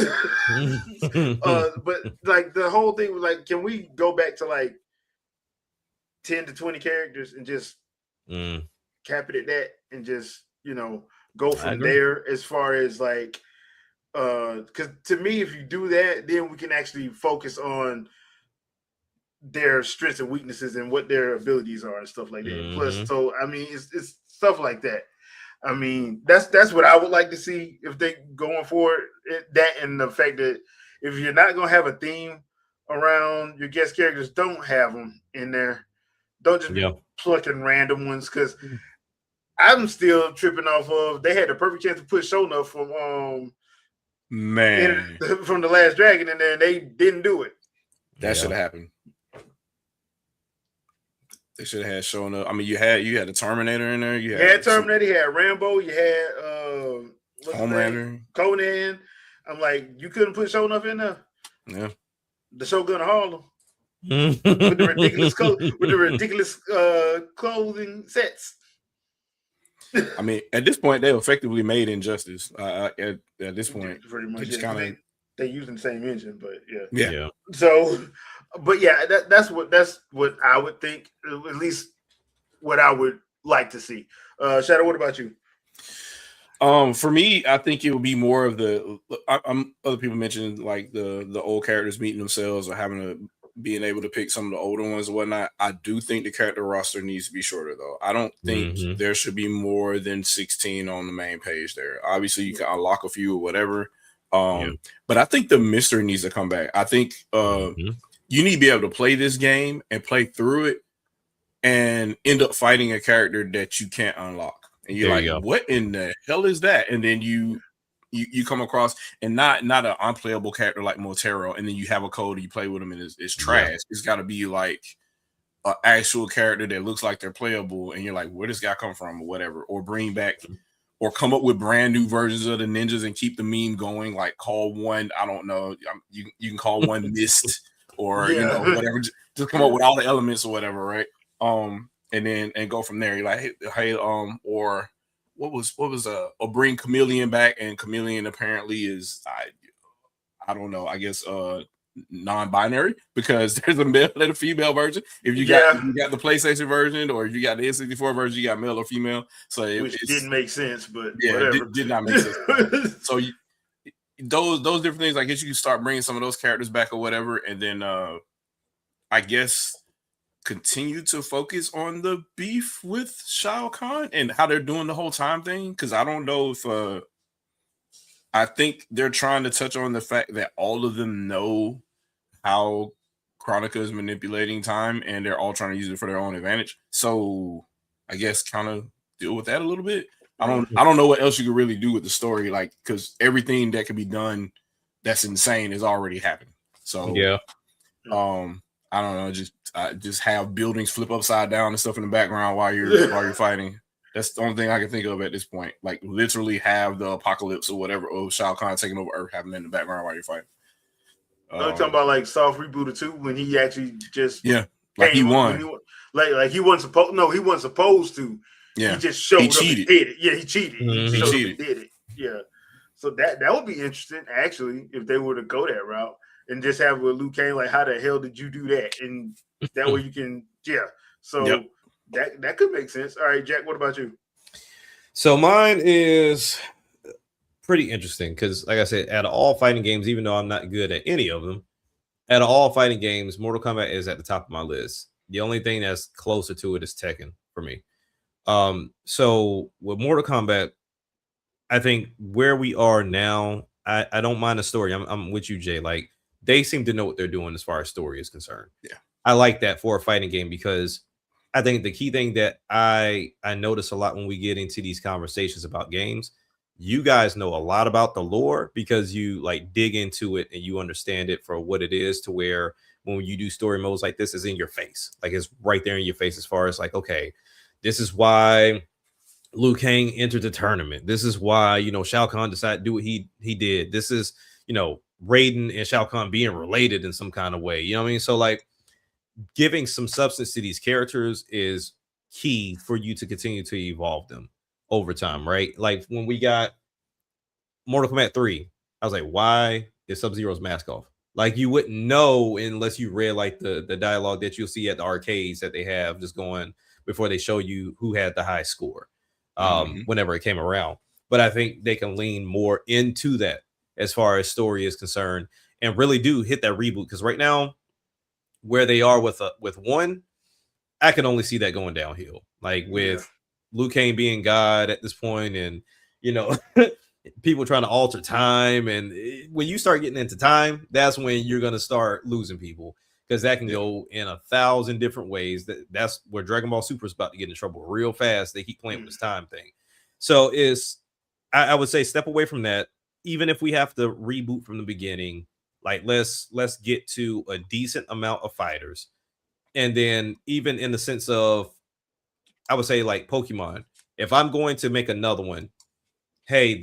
but like the whole thing was like, can we go back to like 10 to 20 characters and just cap it at that and just go from there as far as like because to me, if you do that, then we can actually focus on their strengths and weaknesses and what their abilities are and stuff like that. Plus, so I mean, it's stuff like that. I mean, that's what I would like to see if they going forward. That and the fact that if you're not gonna have a theme around your guest characters, don't have them in there. Don't just be plucking random ones because I'm still tripping off of. They had the perfect chance to put Shona from from the Last Dragon in there, and they didn't do it.
That should have happened. They should have had Shona. I mean, you had the Terminator in there. You had
Terminator. You had Rambo. You had
Homelander,
Conan. I'm like, you couldn't put Shona in there.
Yeah,
the Shogun of Harlem with the ridiculous clothing sets.
I mean, at this point, they effectively made Injustice. At this point,
pretty much, they using the same engine, but
yeah.
So, but yeah, that's what I would think. At least what I would like to see. Shadow, what about you?
For me, I think it would be more of other people mentioned like the old characters meeting themselves or being able to pick some of the older ones and whatnot. I do think the character roster needs to be shorter though. I don't think there should be more than 16 on the main page there. Obviously you can unlock a few or whatever. But I think the mystery needs to come back. I think you need to be able to play this game and play through it and end up fighting a character that you can't unlock. And you're like, what in the hell is that? And then you come across and not an unplayable character like Motero, and then you have a code and you play with them and it's trash. Yeah. It's got to be like an actual character that looks like they're playable, and you're like, where does this guy come from or whatever? Or bring back or come up with brand new versions of the ninjas and keep the meme going. Like call one, I don't know, you can call one Mist or whatever. Just come up with all the elements or whatever, right? and go from there. You're like, hey, or what was bring Chameleon back, and Chameleon apparently is I don't know, I guess non-binary, because there's a male and a female version. If you got the PlayStation version, or if you got the N64 version, you got male or female. So
which didn't make sense, but
yeah,
whatever.
Did not make sense. So those different things, I guess you can start bringing some of those characters back or whatever, and then I guess continue to focus on the beef with Shao Kahn and how they're doing the whole time thing. Because I don't know if I think they're trying to touch on the fact that all of them know how Chronica is manipulating time, and they're all trying to use it for their own advantage. So I guess kind of deal with that a little bit. I don't know what else you could really do with the story, like, because everything that can be done that's insane is already happening. So
yeah,
I don't know, just have buildings flip upside down and stuff in the background while you're fighting. That's the only thing I can think of at this point. Like, literally have the apocalypse or whatever of Shao Kahn taking over Earth happening in the background while you're fighting.
I'm talking about like Soft Rebooter 2 when he actually just
like he won.
Like he wasn't supposed. No, he wasn't supposed to.
Yeah,
he just showed up and did it. Yeah, he cheated.
Mm-hmm.
He showed up and did it. Yeah, so that would be interesting actually if they were to go that route and just have with Liu Kang, like, how the hell did you do that? And that way you can So that could make sense. All right, Jack, what about you?
So mine is pretty interesting because, like I said, out of all fighting games, even though I'm not good at any of them, out of all fighting games, Mortal Kombat is at the top of my list. The only thing that's closer to it is Tekken for me. So with Mortal Kombat, I think where we are now, I don't mind the story. I'm with you, Jay. Like, they seem to know what they're doing as far as story is concerned.
Yeah,
I like that for a fighting game because I think the key thing that I notice a lot when we get into these conversations about games, you guys know a lot about the lore because you like dig into it and you understand it for what it is, to where when you do story modes like this, is in your face. Like, it's right there in your face as far as like, okay, this is why Liu Kang entered the tournament. This is why, you know, Shao Kahn decided to do what he did. This is, you know, Raiden and Shao Kahn being related in some kind of way. You know what I mean? So like, giving some substance to these characters is key for you to continue to evolve them over time, right? Like when we got Mortal Kombat 3, I was like, why is Sub-Zero's mask off? Like, you wouldn't know unless you read like the dialogue that you'll see at the arcades that they have just going before they show you who had the high score whenever it came around. But I think they can lean more into that as far as story is concerned and really do hit that reboot, because right now where they are with one, I can only see that going downhill. Like with Liu Kang being God at this point, and you know, people trying to alter time, and when you start getting into time, that's when you're gonna start losing people, because that can go in 1,000 different ways. That's where Dragon Ball Super is about to get in trouble real fast. They keep playing with this time thing. So I would say step away from that. Even if we have to reboot from the beginning, like let's get to a decent amount of fighters. And then even in the sense of, I would say like Pokemon, if I'm going to make another one, hey,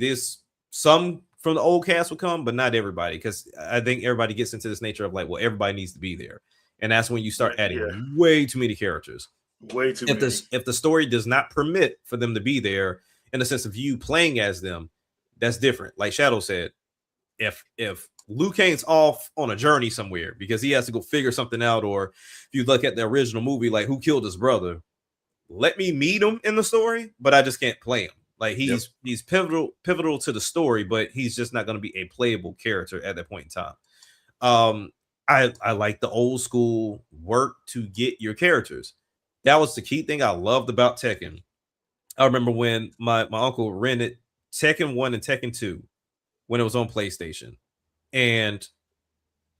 some from the old cast will come, but not everybody, because I think everybody gets into this nature of like, well, everybody needs to be there. And that's when you start adding way too many characters.
Way too many.
If the story does not permit for them to be there in the sense of you playing as them, that's different. Like Shadow said, if Liu Kang's off on a journey somewhere because he has to go figure something out, or if you look at the original movie, like who killed his brother, let me meet him in the story, but I just can't play him. Like he's pivotal to the story, but he's just not going to be a playable character at that point in time. I like the old school work to get your characters. That was the key thing I loved about Tekken. I remember when my uncle rented Tekken 1 and Tekken 2 when it was on PlayStation, and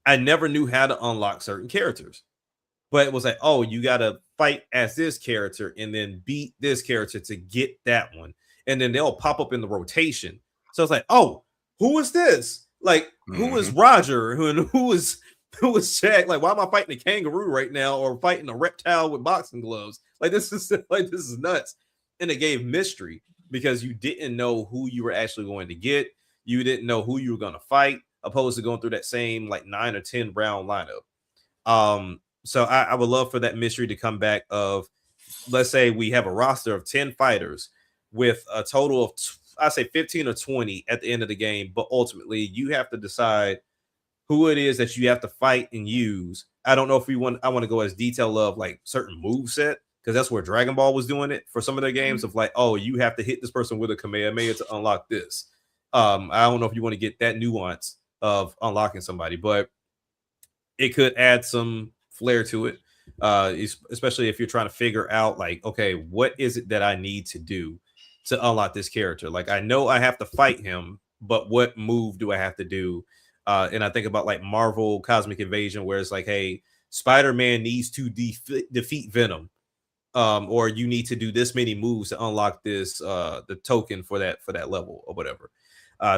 I never knew how to unlock certain characters. But it was like, oh, you got to fight as this character and then beat this character to get that one. And then they'll pop up in the rotation. So it's like, oh, who is this? Like, who is Roger? Who is Jack? Like, why am I fighting a kangaroo right now or fighting a reptile with boxing gloves? Like, this is nuts. And it gave mystery because you didn't know who you were actually going to get. You didn't know who you were going to fight, opposed to going through that same like 9 or 10 round lineup. So I would love for that mystery to come back of let's say we have a roster of 10 fighters with a total of I say 15 or 20 at the end of the game, but ultimately you have to decide who it is that you have to fight and use. I don't know if I want to go as detail of like certain move set, because that's where Dragon Ball was doing it for some of their games of like, oh, you have to hit this person with a Kamehameha to unlock this. I don't know if you want to get that nuance of unlocking somebody, but it could add some flair to it, especially if you're trying to figure out like, okay, what is it that I need to do to unlock this character? Like, I know I have to fight him, but what move do I have to do? And I think about like Marvel Cosmic Invasion, where it's like, hey, Spider-Man needs to defeat Venom, or you need to do this many moves to unlock this the token for that level or whatever.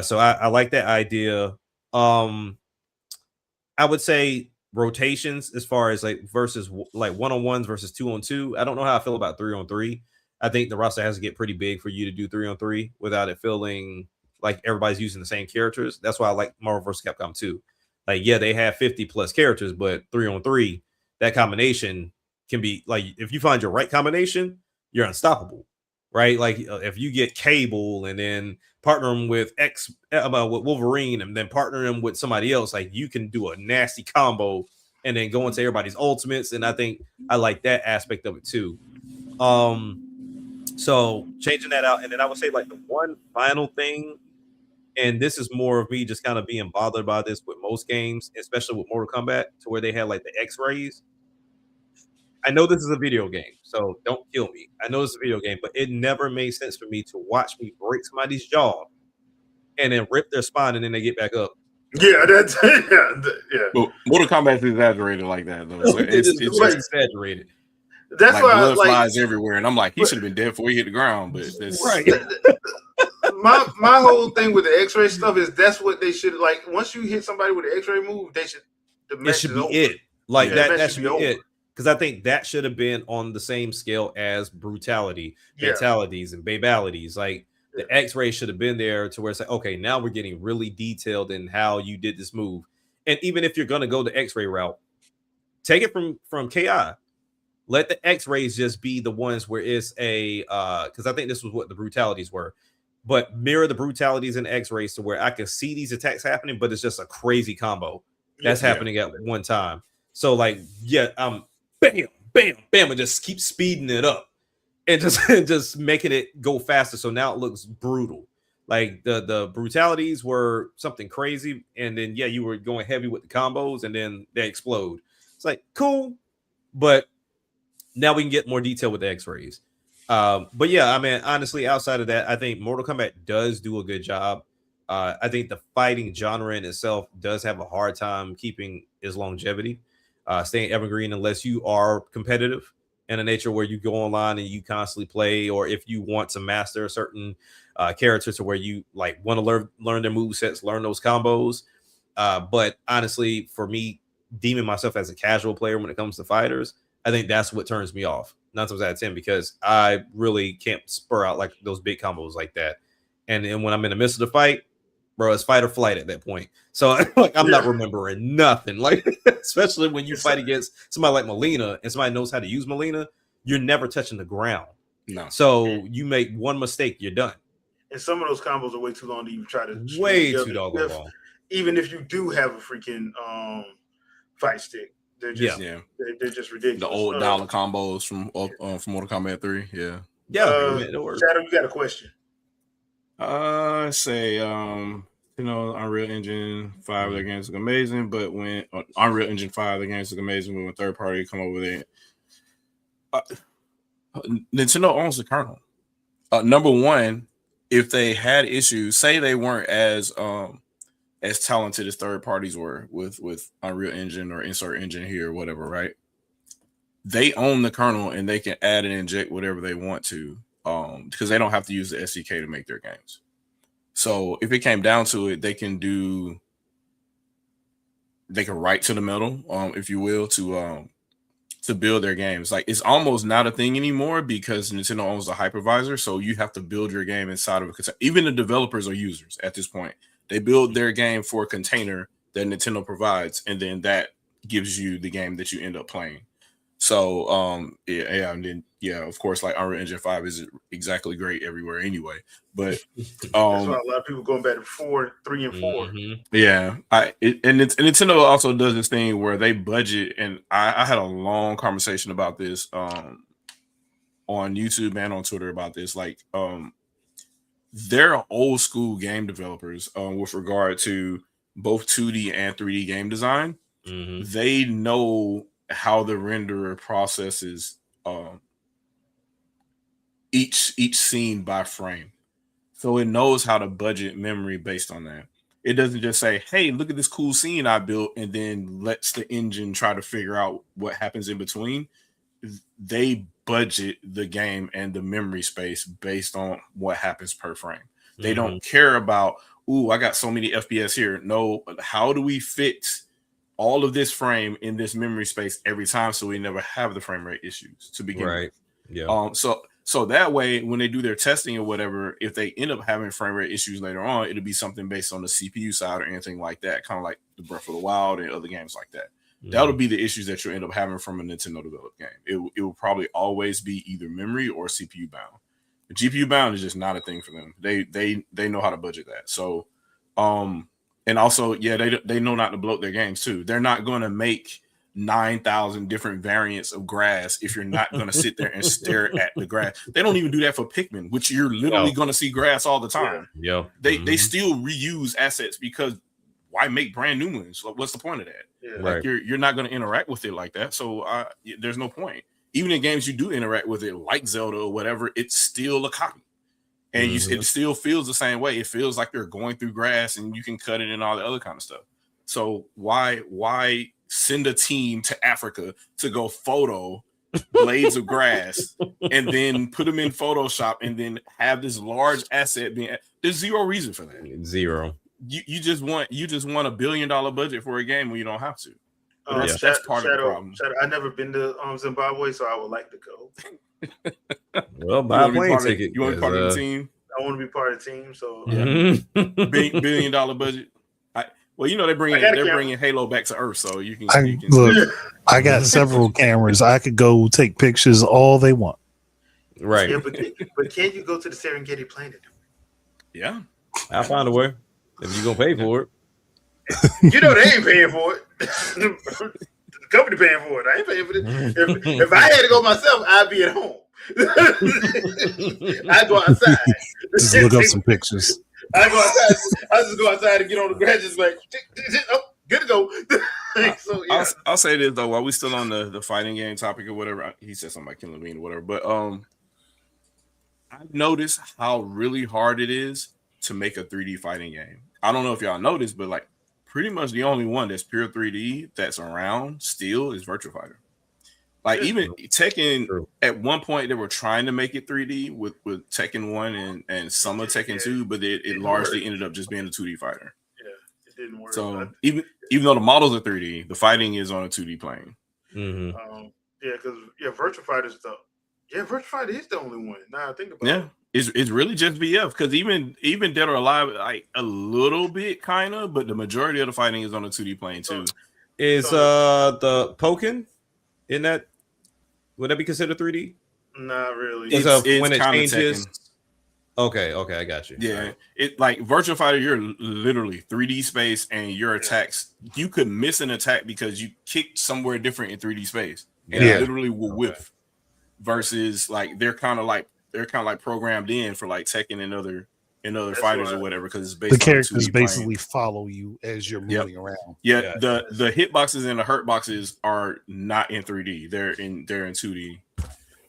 So I like that idea. I would say rotations as far as like versus like 1-on-1s versus 2-on-2. I don't know how I feel about 3-on-3. I think the roster has to get pretty big for you to do 3-on-3 without it feeling like everybody's using the same characters. That's why I like Marvel vs. Capcom 2. Like, yeah, they have 50 plus characters, but 3-on-3, that combination can be like, if you find your right combination, you're unstoppable, right? Like if you get Cable and then partner him with with Wolverine and then partner him with somebody else, like you can do a nasty combo and then go into everybody's ultimates. And I think I like that aspect of it too. So changing that out. And then I would say like the one final thing, and this is more of me just kind of being bothered by this with most games, especially with Mortal Kombat, to where they had like the X-rays. I know this is a video game, so don't kill me. I know it's a video game, but it never made sense for me to watch me break somebody's jaw and then rip their spine and then they get back up.
Yeah, that's
But Mortal Kombat is exaggerated like that though. So
it's just exaggerated.
That's
like
why
blood
like,
flies everywhere, and I'm like, he should have been dead before he hit the ground. But that's
Right.
my whole thing with the X-ray stuff is that's what they should like. Once you hit somebody with an X-ray move, they should.
It should be it. Like
yeah,
that should be it. Because I think that should have been on the same scale as brutality,
Yeah.
fatalities, and babalities. Like the X-ray should have been there to where it's like, okay, now we're getting really detailed in how you did this move. And even if you're gonna go the X-ray route, take it from KI. Let the X-rays just be the ones where it's a because I think this was what the brutalities were, but mirror the brutalities and X-rays to where I can see these attacks happening, but it's just a crazy combo that's happening at one time. So like, bam, bam, bam, and just keep speeding it up and just making it go faster. So now it looks brutal. Like the brutalities were something crazy, and then you were going heavy with the combos, and then they explode. It's like cool, but now we can get more detail with the X-rays. But yeah, I mean, honestly, outside of that, I think Mortal Kombat does do a good job. I think the fighting genre in itself does have a hard time keeping its longevity, staying evergreen, unless you are competitive in a nature where you go online and you constantly play, or if you want to master a certain character to where you like want to learn their move sets, learn those combos. But honestly, for me, deeming myself as a casual player when it comes to fighters, I think that's what turns me off 9 times out of 10, because I really can't spur out like those big combos like that. And then when I'm in the midst of the fight, bro, it's fight or flight at that point. So like I'm not remembering nothing. Like especially when you fight against somebody like Melina and somebody knows how to use Melina, you're never touching the ground.
No.
So you make one mistake, you're done.
And some of those combos are way too long to even try to
way too doggone long.
Even if you do have a freaking fight stick. They're just they're just ridiculous.
The old dollar combos from Mortal Kombat 3. Yeah.
Shadow, you got a question?
Say Unreal Engine 5 the games look amazing, but when Unreal Engine 5 the games look amazing, when third party come over there, Nintendo owns the kernel. Number one, if they had issues, say they weren't as talented as third parties were with Unreal Engine or insert engine here or whatever, right? They own the kernel and they can add and inject whatever they want to, because they don't have to use the SDK to make their games. So if it came down to it, they can write to the metal, if you will, to build their games. Like it's almost not a thing anymore because Nintendo owns the hypervisor, so you have to build your game inside of it. Because even the developers are users at this point. They build their game for a container that Nintendo provides, and then that gives you the game that you end up playing. So and then of course, like Unreal Engine 5 isn't exactly great everywhere anyway. But
That's why a lot of people going back to 3 and 4.
Yeah, and Nintendo also does this thing where they budget, and I had a long conversation about this on YouTube and on Twitter about this. Like, they're old school game developers with regard to both 2D and 3D game design. They know how the renderer processes each scene by frame, so it knows how to budget memory based on that. It doesn't just say, hey, look at this cool scene I built, and then lets the engine try to figure out what happens in between. They budget the game and the memory space based on what happens per frame. They don't care about, ooh, I got so many FPS here. No, how do we fit all of this frame in this memory space every time so we never have the frame rate issues to begin with?
Yeah.
So that way, when they do their testing or whatever, if they end up having frame rate issues later on, it'll be something based on the CPU side or anything like that, kind of like the Breath of the Wild and other games like that. That'll be the issues that you'll end up having from a Nintendo developed game. It will probably always be either memory or CPU bound. The GPU bound is just not a thing for them. They know how to budget that. So, and also, they know not to bloat their games too. They're not going to make 9,000 different variants of grass if you're not going to sit there and stare at the grass. They don't even do that for Pikmin, which you're literally going to see grass all the time. They still reuse assets because why make brand new ones? What's the point of that? Like you're not going to interact with it like that. So there's no point. Even in games you do interact with it, like Zelda or whatever, it's still a copy. And it still feels the same way. It feels like you're going through grass and you can cut it and all the other kind of stuff. So why send a team to Africa to go photo blades of grass and then put them in Photoshop and then have this large asset being? There's zero reason for that.
Zero.
You just want $1 billion budget for a game when you don't have to. That's part of the problem.
I've never been to Zimbabwe, so I would like to go.
Well, buy a plane ticket.
You want to be part of the team?
I want to be part of the team. So
$1 billion budget. Well, they're bringing Halo back to Earth, so you can
look. I got several cameras. I could go take pictures all they want.
Right.
Yeah, but can you go to the Serengeti planet?
Yeah,
I'll find a way if you're gonna pay for it.
They ain't paying for it. The company paying for it. I ain't paying for it. If I had to go myself, I'd be at home. I'd go outside.
Just look up some pictures.
I go outside. I just go outside and get on the grass, just like, oh, good to go. So, yeah.
I'll say this though, while we still on the fighting game topic or whatever. He said something about Killing Bean or whatever, but I've noticed how really hard it is to make a 3D fighting game. I don't know if y'all noticed, but like pretty much the only one that's pure 3D that's around still is Virtua Fighter. Like even Tekken, at one point they were trying to make it 3D with Tekken 1 and some of Tekken 2, but it largely ended up just being a 2D fighter.
Yeah, it didn't work.
So even though the models are 3D, the fighting is on a 2D plane.
Because Virtua Fighter is Virtua Fighter is the only one. Now I think about it.
It's really just VF, because even Dead or Alive, like a little bit kind of, but the majority of the fighting is on a 2D plane too.
Is the Pokken in that? Would that be considered 3D?
Not really.
It's when it changes. Okay, I got you.
Yeah, right. It like Virtua Fighter, you're literally 3D space, and your attacks, you could miss an attack because you kicked somewhere different in 3D space, and it literally will whiff. Versus like they're kind of like programmed in for like Tekken and other fighters or whatever, because it's based
the characters
on
basically follow you as you're moving around.
Yeah, the hitboxes and the hurt boxes are not in 3D; they're in 2D.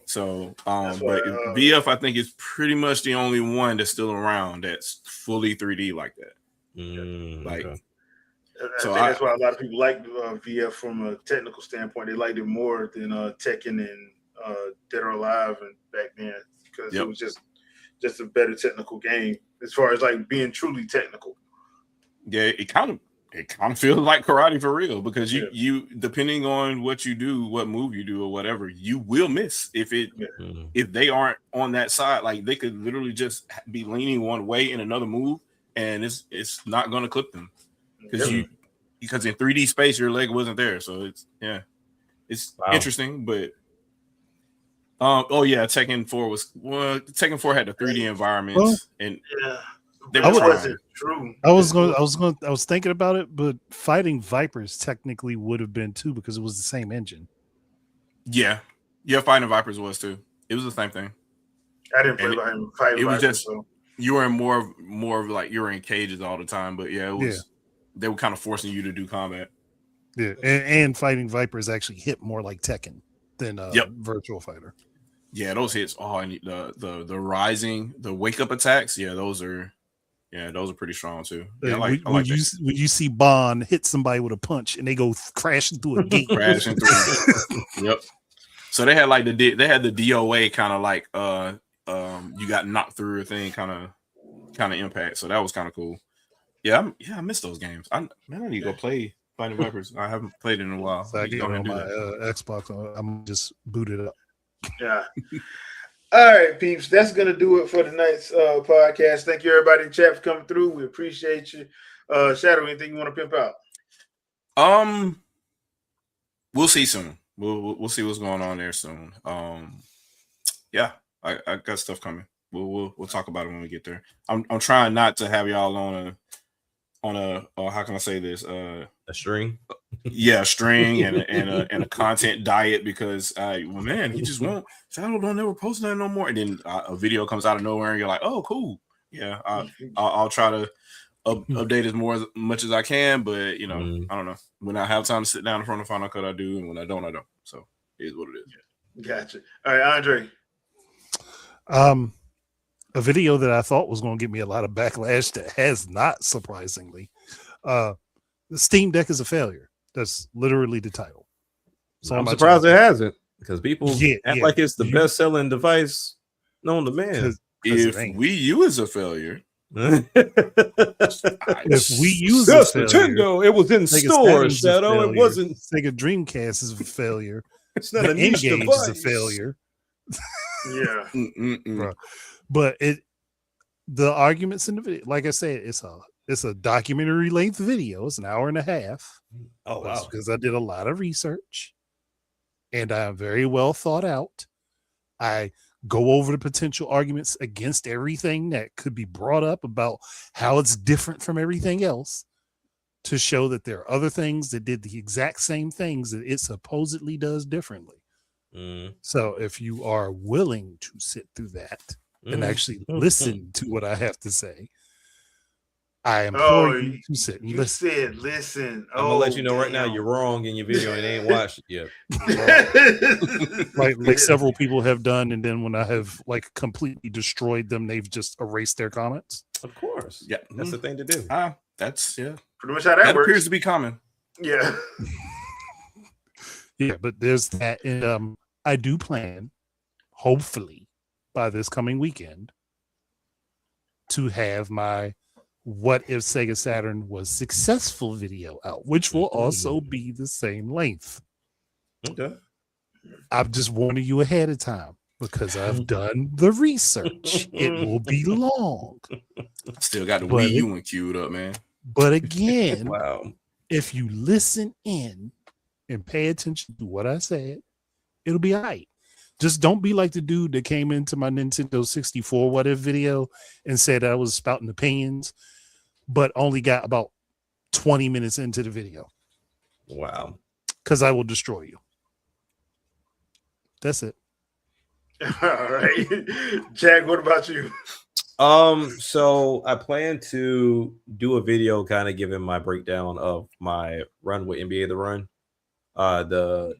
So, but VF I think is pretty much the only one that's still around that's fully 3D like that.
So that's why a lot of people like VF from a technical standpoint. They liked it more than Tekken and Dead or Alive and back then, because it was just a better technical game as far as like being truly technical.
Yeah, it kind of feels like karate for real, because you depending on what you do, what move you do or whatever, you will miss if they aren't on that side. Like they could literally just be leaning one way in another move, and it's not going to clip them because in 3D space your leg wasn't there. So it's It's
Wow.
interesting, but oh yeah, Tekken 4 had the 3D environments,
Well,
and
Yeah,
they
but
were
it
trying.
wasn't true.
I was thinking about it, but Fighting Vipers technically would have been too because it was the same engine.
Yeah, Fighting Vipers was too. It was the same thing.
I didn't play
And
by him fighting
it was
Vipers,
just
so
you were in more of like you were in cages all the time, but yeah, it was they were kind of forcing you to do combat.
Yeah, and Fighting Vipers actually hit more like Tekken than Virtual Fighter.
Yeah, those hits. Oh, and the rising, the wake up attacks. Yeah, those are pretty strong too. Yeah,
when you see Bond hit somebody with a punch and they go crashing through a gate,
crashing through. Yep. So they had like the DOA kind of like you got knocked through a thing kind of impact. So that was kind of cool. Yeah, I miss those games. I need to go play Fighting Vipers. I haven't played it in a while.
So I get it on my Xbox. I'm just booted up.
yeah. All right, peeps. That's gonna do it for tonight's podcast. Thank you, everybody in chat, for coming through. We appreciate you. Shadow, anything you want to pimp out?
We'll see soon. We'll see what's going on there soon. Yeah, I got stuff coming. We'll talk about it when we get there. I'm trying not to have y'all on a how can I say this?
A string.
Yeah, a string and a content diet because he just won't. Shadow don't never post nothing no more, and then a video comes out of nowhere and you're like, oh, cool. Yeah, I'll try to update as much as I can, but I don't know. When I have time to sit down in front of Final Cut, I do, and when I don't, I don't. So it is what it is.
Gotcha. All right, Andre.
A video that I thought was going to get me a lot of backlash that has not, surprisingly. The Steam Deck is a failure. That's literally the title.
So I'm surprised it hasn't, because people act like it's the best-selling device known to man.
If Wii U is a failure,
if Wii U is a failure,
Nintendo, it was in stores. Shadow, it wasn't.
Sega Dreamcast is a failure.
It's not a niche device.
Is a failure.
Yeah,
but the arguments in the video, like I said, it's a documentary length video. It's an hour and a half.
Oh wow!
Because I did a lot of research, and I'm very well thought out. I go over the potential arguments against everything that could be brought up about how it's different from everything else, to show that there are other things that did the exact same things that it supposedly does differently. So if you are willing to sit through that and actually listen to what I have to say, I implore you to sit and listen.
Said listen.
I'm gonna let you know right now you're wrong in your video and they ain't watched it yet.
like several people have done, and then when I have like completely destroyed them, they've just erased their comments.
Of course. Yeah, that's the thing to do.
That's
pretty much how that works.
Appears to be common.
Yeah.
Yeah, but there's that, and I do plan, hopefully, by this coming weekend, to have my "What If Sega Saturn Was Successful" video out, which will also be the same length.
Okay.
I'm just warning you ahead of time because I've done the research. It will be long.
Still got the Wii U one queued up, man.
But again,
wow,
if you listen in and pay attention to what I said, it'll be all right. Just don't be like the dude that came into my Nintendo 64 What If video and said I was spouting opinions, but only got about 20 minutes into the video.
Wow.
Because I will destroy you. That's it.
All right. Jack, what about you?
So I plan to do a video kind of giving my breakdown of my run with NBA The Run.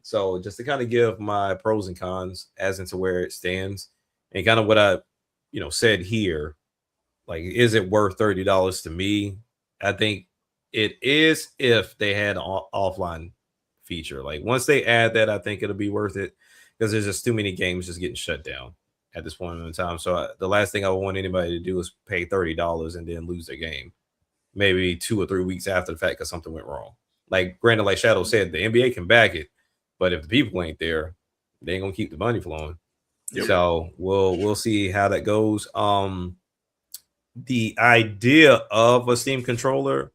So just to kind of give my pros and cons as into where it stands and kind of what I said here. Like, is it worth $30 to me? I think it is if they had an offline feature. Like, once they add that, I think it'll be worth it, because there's just too many games just getting shut down at this point in time. So the last thing I would want anybody to do is pay $30 and then lose their game maybe 2 or 3 weeks after the fact because something went wrong. Like, granted, like Shadow said, the NBA can back it, but if the people ain't there, they ain't gonna keep the money flowing. Yep. So we'll see how that goes. The idea of a Steam controller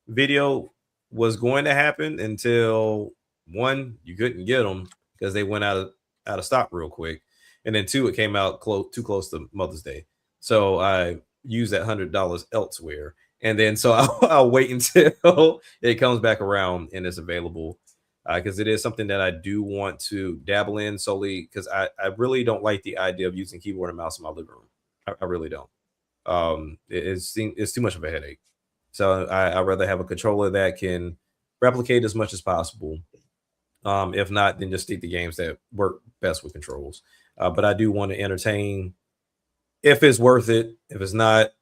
video was going to happen until one, you couldn't get them because they went out of stock real quick, and then two, it came out too close to Mother's Day, so I used that $100 elsewhere, and then so I'll wait until it comes back around and it's available, because it is something that I do want to dabble in solely because I really don't like the idea of using keyboard and mouse in my living room. I really don't. It's too much of a headache. So I'd rather have a controller that can replicate as much as possible. If not, then just stick to games that work best with controls. But I do want to entertain if it's worth it. If it's not,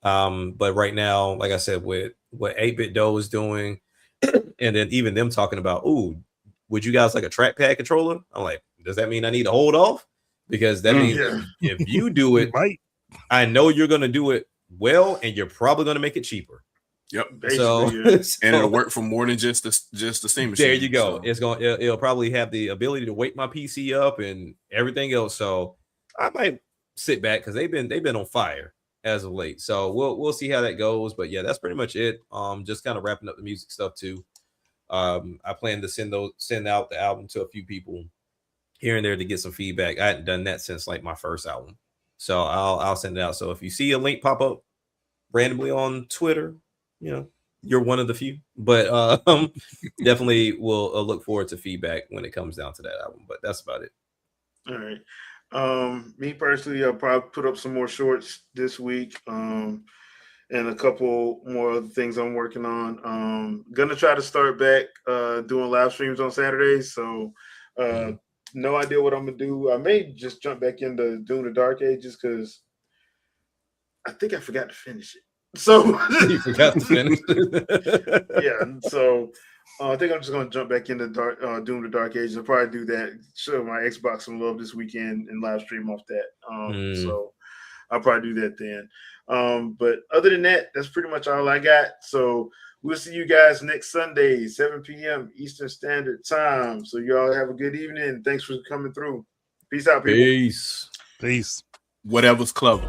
but right now, like I said, with what 8-Bit Doe is doing, and then even them talking about, ooh, would you guys like a trackpad controller? I'm like, does that mean I need to hold off? Because that means if you do it,
Right.
I know you're going to do it well, and you're probably going to make it cheaper.
Yep.
So,
and it'll work for more than just the Steam machine.
There you go.
So.
It'll probably have the ability to wake my PC up and everything else. So I might sit back because they've been on fire as of late. So we'll see how that goes. But yeah, that's pretty much it. Just kind of wrapping up the music stuff too. I plan to send out the album to a few people here and there to get some feedback. I hadn't done that since like my first album. So I'll send it out. So if you see a link pop up randomly on Twitter, you're one of the few. But definitely will look forward to feedback when it comes down to that album. But that's about it.
All right. Me personally, I'll probably put up some more shorts this week. And a couple more other things I'm working on. Gonna try to start back doing live streams on Saturdays. So no idea what I'm gonna do. I may just jump back into doing the Dark Ages because I think I forgot to finish it. So
you forgot to finish
it. Yeah. So I think I'm just gonna jump back into Doom the Dark Ages. I'll probably do that. Show my Xbox some love this weekend and live stream off that. So I'll probably do that then. But other than that, that's pretty much all I got. So we'll see you guys next Sunday, 7 p.m. Eastern Standard Time. So y'all have a good evening. Thanks for coming through. Peace out, people.
Peace.
Peace.
Whatever's clever.